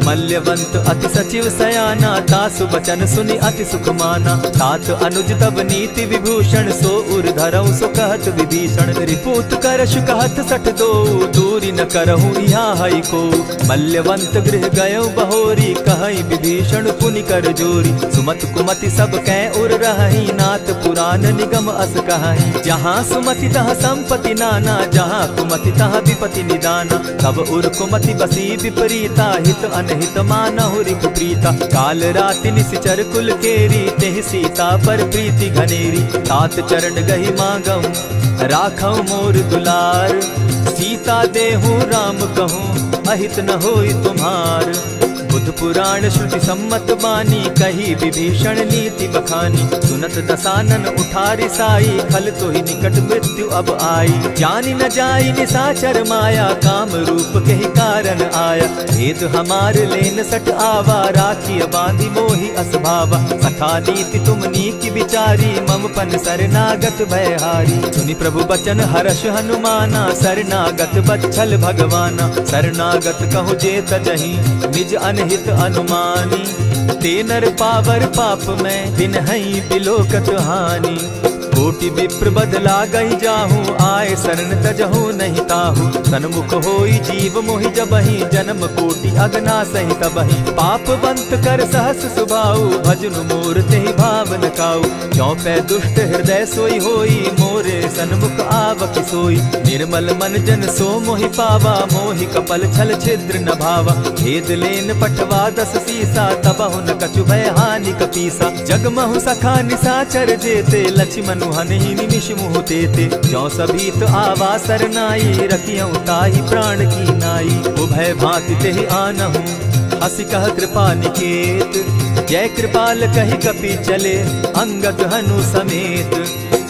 मल्यवंत अति सचिव सयाना, तासु बचन सुनि अति सुख माना। तात अनुज तब नीति विभूषण, सो उर धरऊं सो कहत विभीषण। रिपुत करश कहत सठ दो, दूरी न करहूँ यहाँ हई को। मल्यवंत गृह गयऊ बहोरी, कहई विभीषण पुनि कर जोरी। सुमत कुमति सब कै उर रहई, नाथ पुराण निगम अस कहई। जहाँ सुमति तहाँ संपत्ति नाना, जहाँ कुमति तहाँ विपति निदाना। तब उर कुमति बसी विपरीता, हित अनहित मानहु रिपु प्रीता। काल राति निशिचर कुल केरी, तेहि सीता पर प्रीति घनेरी। तात चरण गहि मांगऊं, राखऊं मोर दुलार। सीता देहु राम कहूँ, अहित न होई तुम्हार। बुध पुराण श्रुति सम्मत बानी, कही विभीषण नीति बखानी। सुनत दसानन उठारी साई, खल तो ही निकट मृत्यु अब आई। जानी न जाई निशाचर माया, काम रूप के ही कारण आया। भेद हमार लेन सट आवा, राखी बांधी मोहि असभावा। सखा नीति तुम नीति विचारी, मम पन शरणागत भयहारी। सुनि प्रभु बचन हर्ष हनुमाना, शरणागत बच्छल भगवाना। शरणागत कहु जे तजहि, निज अनहित अनुमानी। ते नर पावर पाप में, दिन हई बिलोकत हानि। कोटि विप्र बदला गई जाहूँ, आए शरण तजहू नहीं ताहू। सन्मुख होई जीव मोहि जबहि, जन्म कोटि अगना सही तबहि। पाप बंत कर सहस सुभाऊ, भजनु मोर तेहि भावन काऊ। चौपै दुष्ट हृदय सोई होई, मोरे सन्मुख आवक सोई। निर्मल मन जन सो मोहि पावा, मोहि कपल छल छिद्र न भावा। भेद लेन पठवा 10 सीसा, तबहु न कछु भय हानि कपीसा। जगमहु सखा निसाचर जेते, लक्ष्मनु हनहि निमिष मुह तेते। ज्यों सभीत आवा सरनाई, रखियऊ ताहि प्राण की नाई। उभय भांति तेहि आनहु, हसी कह कृपा निकेत। जय कृपाल कहि कपि चले, अंगद हनु समेत।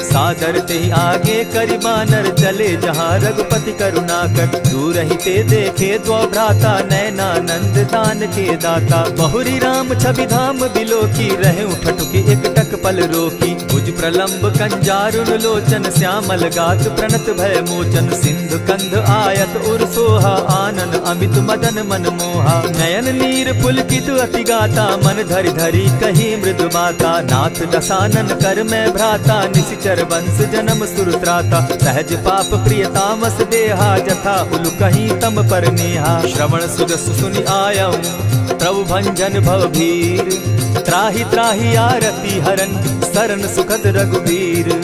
सादर तेहि आगे करि बानर चले, जहाँ रघुपति करुणाकर। दूर ही ते देखे द्वौ भ्राता, नैनानंद दान के दाता। बहुरी राम छवि धाम बिलोकी, रहे ठठुकी एक टक पल रोकी। भुज प्रलंब कंजारुन लोचन, श्यामल गात प्रणत भय मोचन। सिंधु कंध आयत उर सोहा, आनन अमित मदन मन मोहा। नयन नीर पुलकित अति गाता, मन धरि धरि कही मृदु बाता। नाथ दसानन कर मैं भ्राता, निशिचर वंश जन्म सुरत्राता। सहज पाप प्रिय तामस देहा, जथा उलु कहीं तम पर नेहा। श्रवण सुजस सुनि आयऊ, प्रभु भंजन भव भीर। त्राहि त्राहि आरती हरन, सरन सुखद रघुबीर।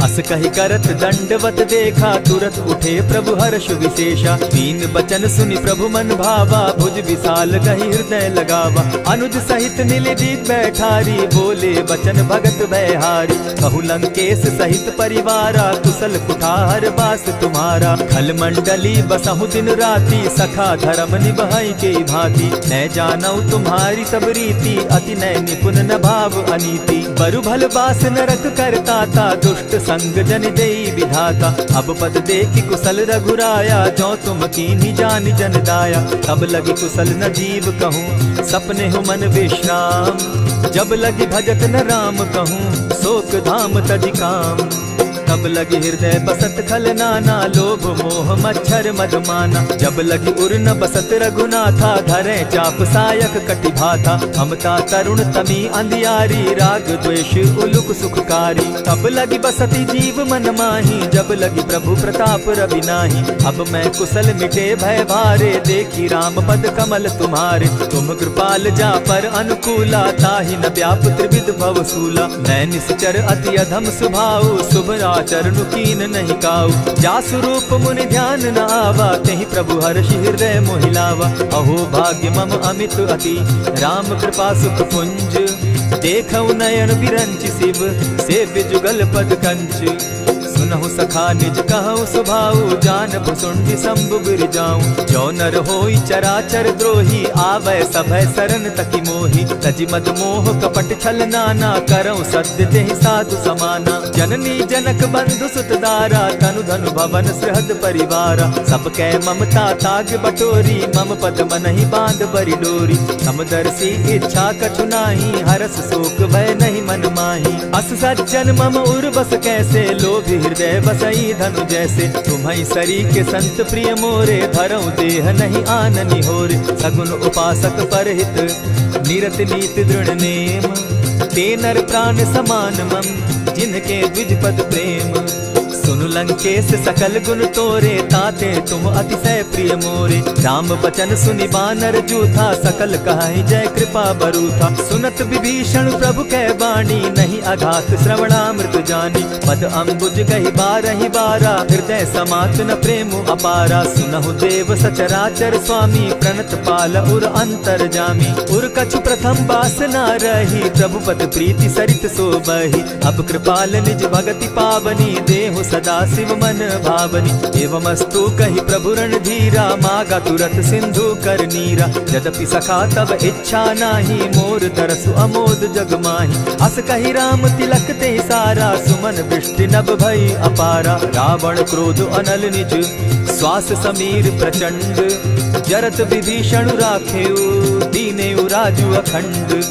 अस कहि करत दंडवत देखा, तुरत उठे प्रभु हर्ष विशेषा। दीन बचन सुनि प्रभु मन भावा, भुज विशाल कहि हृदय लगावा। अनुज सहित नीलदीप बैठारी, बोले बचन भगत भयहारी। कहु लंकेश सहित परिवारा, कुशल कुठार बास तुम्हारा। खल मंडली बसहु दिन राति, सखा धर्म निभाई के भांति। न जानऊ तुम्हारी सब रीति, अति नय निपुण न भाव अनीति। बरु भल बास नरक करताता, दुष्ट संग जन देई विधाता। अब पद देखि कुशल रघुराया, जो तुम कीन्ही जानि जन दाया। तब लगी कुशल न जीव कहूँ, सपने हो मन विश्राम। जब लगी भजत न राम कहूँ, शोक धाम तज काम। तब लगी हृदय बसत खल नाना, लोभ मोह मच्छर मद माना। जब लगी उर न बसत रघुनाथा, धरे चाप सायक कटि भाथा। ममता तरुण तमी अंधियारी, राग द्वेष उलुक सुखकारी। तब लगी बसती जीव मन माही, जब लगी प्रभु प्रताप रवि नाही। अब मैं कुशल मिटे भय भारे, देखी राम पद कमल तुम्हारे। तुम कृपाल जा पर अनुकूला, ताहि न व्याप त्रिविध भव सूला। मैं निश्चर अति अधम सुभाऊ, शुभ चरणु कीन नहीं काऊ। जासु रूप मुनि ध्यान न आवा, तेहि प्रभु हर्षि हृदय मोहिलावा। अहो भाग्य मम अमित अति, राम कृपा सुख पुंज। देखऊ नयन बिरंचि शिव, सेव्य जुगल पद कंच। सुनहु सखा निज कहु सुभाऊ, जानबु सुंडि शंभु गिर जाऊं। जो नर होई चराचर द्रोही, आवे सभय शरण तकी मोहि। तजि मद मोह कपट छल नाना, करऊं सत्य तेहि साधु समाना। जननी जनक बंधु सुत दारा, तनु धनु भवन सृहद परिवारा। सब कै ममता ताग बटोरी, मम पद मनहि बांध बरि डोरी। समदर्शी इच्छा कछु नाही, हरस शोक भय नहीं मन माही। अस सज्जन मम उर बस कैसे, लोभी हृदय बसई धनु जैसे। तुम्हि सरी के संत प्रिय मोरे, धरऊ देह नहीं आननि होरे। सगुन उपासक परहित, निरत नीति दृढ़ नेम। ते नर प्राण समान मम, जिनके द्विज पद प्रेम। सुनु लंकेश सकल गुण तोरे, ताते तुम अतिशय प्रिय मोरे। राम बचन सुनि बानर जूथा, सकल कहाई जय कृपा बरूथा। सुनत विभीषण प्रभु कै बाणी, नहीं अघात श्रवणामृत जानी। पद अम्बुज कहि बारहि बारा, हृदय समात न प्रेम अपारा। सुनहु देव सचराचर स्वामी, प्रणत पाल उर अंतर जामी। उर कछु प्रथम बास न रही, प्रभु पद प्रीति सरित सोबहि। अब कृपाल निज भगति पावनी, देहु सदा शिव मन भावनी। एवमस्तु कहि प्रभु रणधीरा, मागा तुरत सिंधु कर नीरा। यद्यपि सखा तब इच्छा नाही, मोर तरसु अमोद जग माही। अस कहि राम तिलक ते सारा, सुमन वृष्टि नभ भई अपारा। रावण क्रोध अनल निज, श्वास समीर प्रचंड। जरत विभीषण राखेउ, दीनेउ राजु अखंड।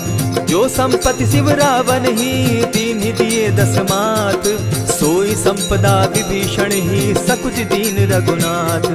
जो संपत्ति शिव रावण ही, दीन्हि दिए 10 मात। सोई संपदा विभीषण ही, सकुच दीन रघुनाथ।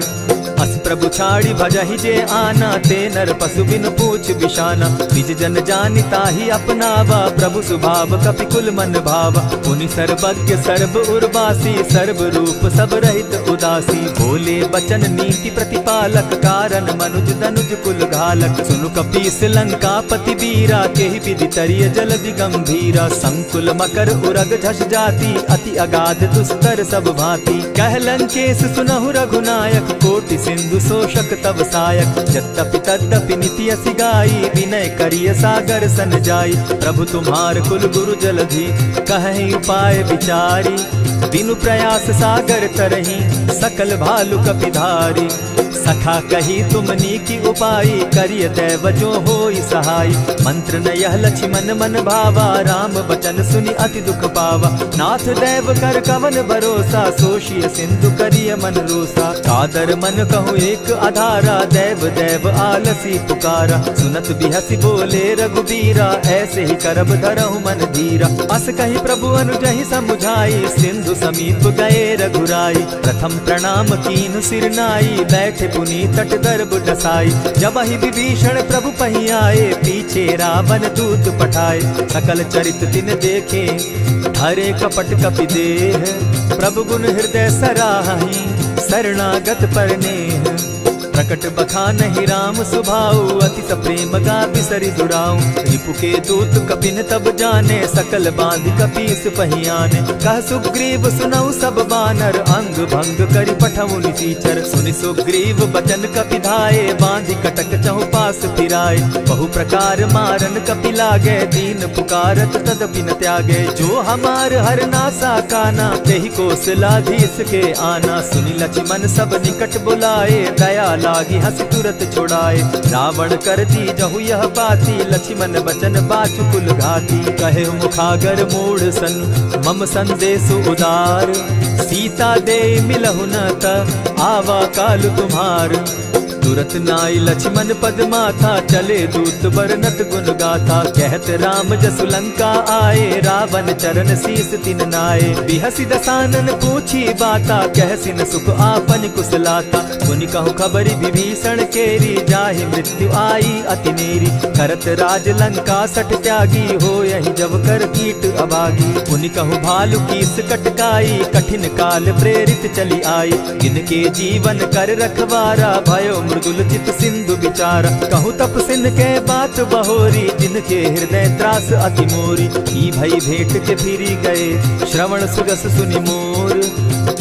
अस प्रभु छाड़ी भजहि जे आना, ते नर पशु बिन पूछ बिशाना। निज जन जानि ताहि अपनावा, प्रभु स्वभाव कपि कुल मन भावा। पुनि सर्वज्ञ सर्व उर्वासी, सर्व रूप सब रहित उदासी। बोले बचन नीति प्रतिपालक, कारण मनुज दनुज कुल घालक। सुनु कपीस लंकापति वीरा, केहि विधि तरिय जलधि गंभीरा। संकुल मकर उरग झष जाति, अति अगाध दुस्तर सब भांति। कह लंकेश सुनहु रघुनायक, कोटि सिंधु शोषक तब सायक। यद्यपि तद्यपि निति असि गाई, विनय करिय सागर सन जाई। प्रभु तुम्हार कुल गुरु जलधि, कहि उपाय विचारी। बिनु प्रयास सागर तरही, सकल भालु कपिधारी। सखा कही तुमनी की उपाय, करिय दैव जो होई सहाय। मंत्र न यह लक्ष्मण मन भावा, राम बचन सुनि अति दुख पावा। नाथ दैव कर कवन भरोसा, सोषिय सिंधु करिय मन रोसा। कादर मन कहूँ एक आधारा, दैव दैव आलसी पुकारा। सुनत बिहसी बोले रघुबीरा, ऐसे ही करब धरहु मन धीरा। अस कही प्रभु अनुजहि समुझाई, सिंधु समीप गए रघुराई। प्रथम प्रणाम कीन सिर नाई, बैठे पुनी तट दर्भ डसाई। जब ही विभीषण प्रभु पही आए, पीछे रावण दूत पठाए। सकल चरित तिन देखे, हरे कपट कपि देह। प्रभु गुण हृदय सराहि, शरणागत पर नेह। प्रकट बखानहि राम सुभाऊ, अति प्रेम गा बिसरि दुराऊ। रिपु के दूत कपिन तब जाने, सकल बांधि कपीस पहियाने। कह सुग्रीव सुनऊ सब बानर, अंग भंग करि पठऊ निसीचर। सुनि सुग्रीव बचन कपि धाये, बांधि कटक चहु पास फिराए। बहु प्रकार मारन कपि लागे, दीन पुकारत तदपि न त्यागे। जो हमार हर नासा काना, तेहि कौशलाधीश के आना। सुनि लक्ष्मण सब निकट बुलाए, दया लागी हंस तुरत छुड़ाए। रावण कर दी जहु यह बाती, लक्ष्मण बचन बाचु कुल घाती। कहे मुखागर मूढ़ सन, मम संदेश उदार। सीता दे मिलहु न त, आवा काल तुम्हार। तुरत नाई लक्ष्मण पद माथा, चले दूत बरनत गुण गाथा। कहत राम जसु लंका आए, रावण चरण शीस तिन नाए। बिहसि दसानन पूछी बाता, कहसिन सुख आपन कुशलाता। मुनि कहु खबरि विभीषण केरी, जाहि मृत्यु आई अति नेरी। करत राज लंका सठ त्यागी, हो यही जब कर कीट अभागी। मुनि कहु भालु कीस कटकाई, कठिन काल प्रेरित चली आई। जिनके जीवन कर रखवारा, भयो मृदुल चित सिंधु विचारा। कहूँ तप सिन के बात बहोरी, जिनके हृदय त्रास अति मोरी। की भई भेंट के फिरी गए, श्रवण सुगस सुनि मोर।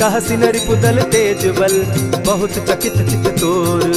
कह सिन रिपुदल तेज बल, बहुत चकित चित तोर।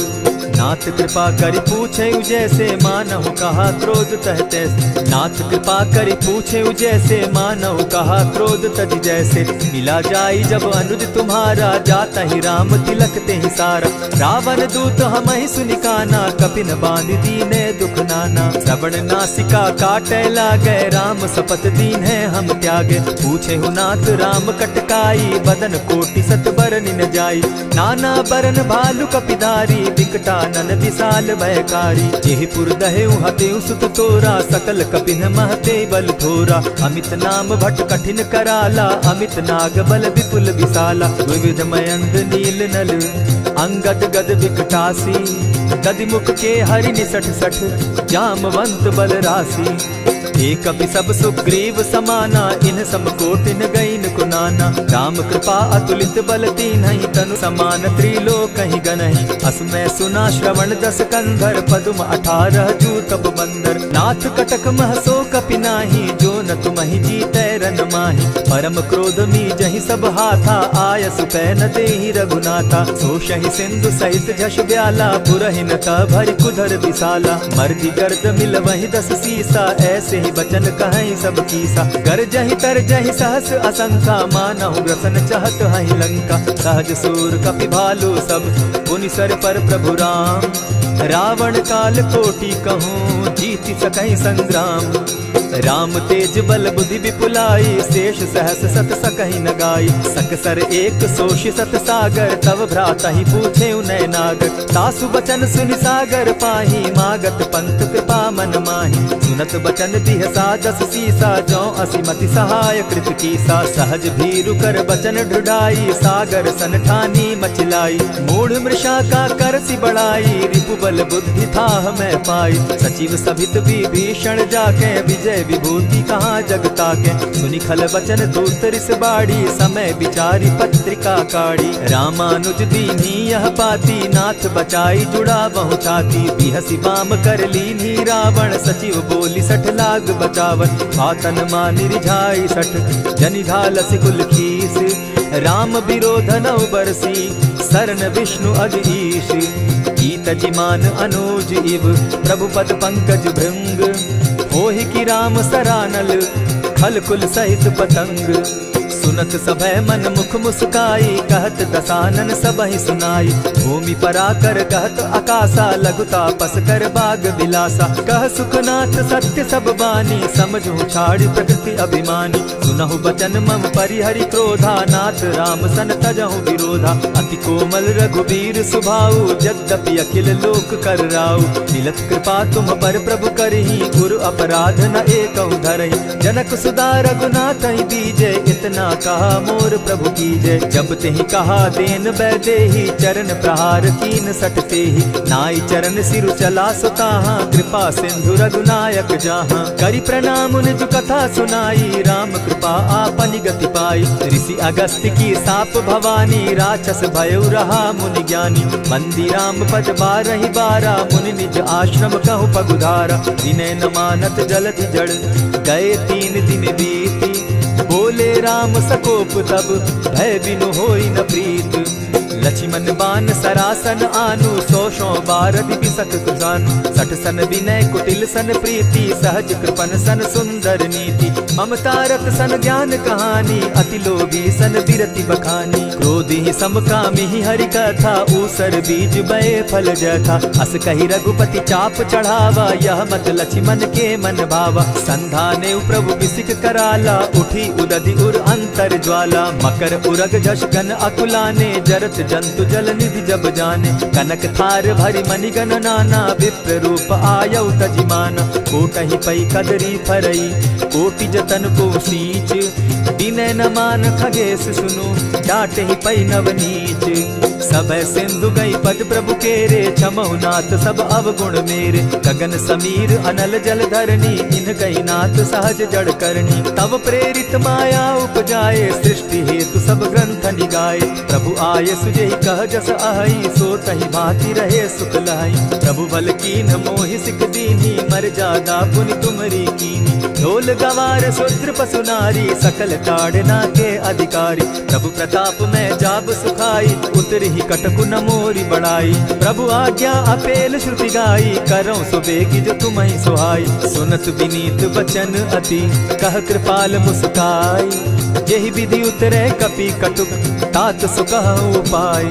नाथ कृपा करि पूछे जैसे, मानहु कहा क्रोध तह तैसे। नाथ कृपा करि पूछे जैसे, मानहु कहा क्रोध तज जैसे। मिला जाई जब अनुज तुम्हारा, जाता ही राम तिलक ते ही सारा। रावण दूत हम ही सुनि काना, कपिन बांधि दीने दुख नाना। श्रवण नासिका काटे लागे, राम सपत दीन है हम त्यागे। पूछे हु नाथ राम कटकाई, बदन कोटि सत बरनि न जाई। नाना बरन भालु कपिधारी, विकटा नन विशाल भयकारी। जेहिपुर दहेउ हतेउ सुत तोरा, सकल कपिन महते बल थोरा। अमित नाम भट कठिन कराला, अमित नाग बल विपुल विशाला। विविध मयंद नील नल, अंगद गद विकटासी। गदिमुख के हरि निसठ सठ, जामवंत बल राशि। एक कपि सब सुग्रीव समाना, इन सम कोटिन गईन कुनाना। राम कृपा अतुलित बल तीन्हि, तनु समान त्रिलोक ही गनहि। असमय सुना श्रवण दस कंधर, पदुम 18 जूतब बंदर। नाथ कटक महसो कपि नाही, जो न तुमहि जीतै रन माहि। परम क्रोध मी जहि सब हाथा, आयसु पै न देहि रघुनाथा। सोषहि सिंधु सहित झष ब्याला, पुरहिन त भरि कुधर विशाला। मर्दि गर्द मिल वहि 10 सीसा, ऐसे ही बचन कहीं सब कीसा। गरजहि तरजहि सहस असंखा, मानहु ग्रसन चहत हहि लंका। सहज सूर कपि भालु सब, पुनि सर पर प्रभु राम। रावण काल कोटि कहूँ, जीति सकहि संग्राम। राम तेज बल बुद्धि विपुलाई, शेष सहस सत सकहि न गाई। सकसर एक सोष सत सागर, तव भ्राता ही पूछे उनय नागर। तासु बचन सुनि सागर पाही, मागत पंत कृपा मन माही। सुनत बचन बिहसा जस सीसा, जौ असिमति सहाय कृत कीसा। सहज भीरु कर बचन ढुढ़ाई, सागर सन ठानी मचिलाई। मूढ़ मृषा का करसि बढ़ाई, रिपुबल बुद्धि थाह मैं पाई। सचिव सभित विभीषण जाके, विजय विभूति कहाँ जगता के। सुनि खल बचन दूत रिस बाड़ी, समय विचारी पत्रिका काढ़ी। रामानुज दीन्ही यह पाती, नाथ बचाई जुड़ा बहु छाती। बिहसी बाम कर लीन्ही रावण, सचिव बोली सठ लाग बचावन। आतन मानि रिझाई सठ, जनि ढालसि कुल खीस। राम विरोध नौ बरसी, सरन विष्णु अज ईश। ईत जिमान अनुज इव, प्रभु पद पंकज भृंग। होहि की राम सरानल, खल कुल सहित पतंग। सुनत सभय मन मुख मुस्काई, कहत दसानन सबहि सुनाई। भूमि पराकर कहत आकाशा, लघुता पस कर बाग बिलासा। कह सुखनाथ सत्य सब बानी, समझू छाड़ प्रकृति अभिमानी। सुनहु बचन मम परिहरि क्रोधा, नाथ राम सन तजहु विरोधा। अति कोमल रघुबीर सुभाऊ, यद्यपि अखिल लोक कर राऊ। मिलत कृपा तुम पर प्रभु करही, गुरु अपराध न एकहु धरहि। जनक सुदा रघुनाथ ही दीजे, इतना कहा मोर प्रभु की जय। जब तेहि कहा देन बैदेही, चरण प्रहार कीन सटते ही। नाई चरण सिरु चला सुताहा, कृपा सिंधु रघुनायक जाहा। करि प्रणाम निज कथा सुनाई, राम कृपा आपनि गति पाई। ऋषि अगस्त्य की साप भवानी, राक्षस भयउ रहा मुनि ज्ञानी। बंदी राम पद बारहि बारा, मुनि निज आश्रम कहु पगुधारा। विनय न मानत जलधि जड़, गए 3 दिन बीती। बोले राम सकोप तब, भय बिनु होई न प्रीत। लक्ष्मण बान सरासन आनु, 100 बारदि बिसक सुजानु। 60 सन विनय कुटिल सन प्रीति, सहज कृपन सन सुंदर नीति। ममता रत सन ज्ञान कहानी, अति लोभी सन बिरति बखानी। क्रोधि समकामी हरि कथा, ऊसर बीज बये फल जथा। अस कहि रघुपति चाप चढ़ावा, यह मत लक्ष्मण के मन भावा। संधाने प्रभु बिसिक कराला, उठी उदधि उर अंतर ज्वाला। मकर उरग झष घन अकुलाने, जरत जंतु जल निधि जब जाने। कनक थार भरि मणिगण नाना, विप्र रूप आयौ तजिमाना। कोटहि पै कदरी फरई, कोटि जतन को सींच। विनय न मान खगेश सुनु, डांटहि पै नवनीच। सब सिंधु गई पद प्रभु केरे, छमहु नाथ सब अवगुण मेरे। गगन समीर अनल जल धरनी, इन गई नाथ सहज जड़ करनी। तब प्रेरित माया उपजाए, सृष्टि हेतु सब ग्रंथ निगाए। प्रभु आये सुजेहि कह जस अहई, सो तहि भांति रहे सुख लहई। प्रभु बल कीन मोहि सिख दीन्ही, मर्यादा पुनि तुमरी कीनी। ढोल गवार शूद्र पशु नारी, सकल ताड़ना के अधिकारी। प्रभु प्रताप में जाब सुखाई, उतरहि कटकु न मोरी बड़ाई। प्रभु आज्ञा अपेल श्रुति गाई, करौ सो बेगी जो तुम्हि सुहाई। सुनत विनीत बचन अति, कह कृपाल मुस्काई। यही विधि उतरे कपि कटुक, तात सो कहु उपाय।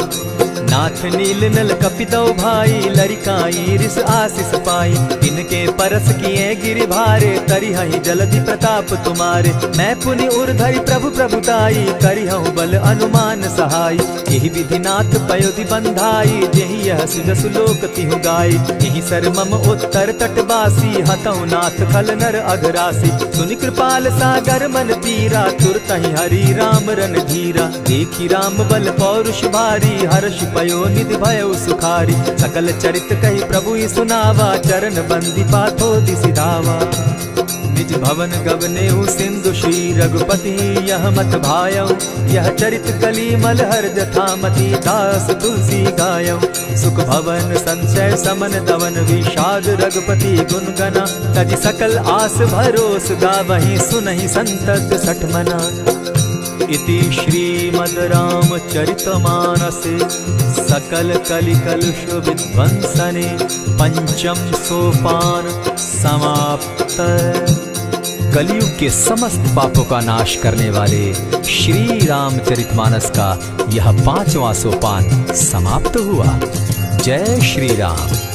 नाथ नील नल कपितौ भाई, लरिकाई रिस आशीष पाई। इनके परस किए गिरि भारे, तरिहहि जलधि प्रताप तुम्हारे। मैं पुनि उर्धरि प्रभु प्रभुताई, करिहु बल अनुमान सहाय। यही विधि नाथ पयोधि बंधाई, जेहि यह सुजसु लोक तिहु गाई। यही सर मम उत्तर तटवासी, हतौ नाथ खल नर अघरासी। सुनि कृपाल सागर मन पीरा, तुरतहि हरि राम रन धीरा। देखी राम बल पौरुष भारी, हर्ष पयो निधि भयउ सुखारी। सकल चरित कहि प्रभु सुनावा, चरण बंदी पाथो दिसि धावा। निज भवन गवनेहु सिंधु श्री रघुपति, यह मत भायौ। यह चरित कली मलहर जथामति, दास तुलसी गायौ। सुख भवन संशय समन दवन, विषाद रघुपति गुण गना। तज सकल आस भरोस, गावहि सुनहि संतत सठ मना। इति श्रीमद् रामचरितमानसे, सकल कलिकलुष विध्वंसने। पंचम सोपान समाप्त। कलयुग के समस्त पापों का नाश करने वाले श्री रामचरितमानस का यह 5वां सोपान समाप्त हुआ। जय श्री राम।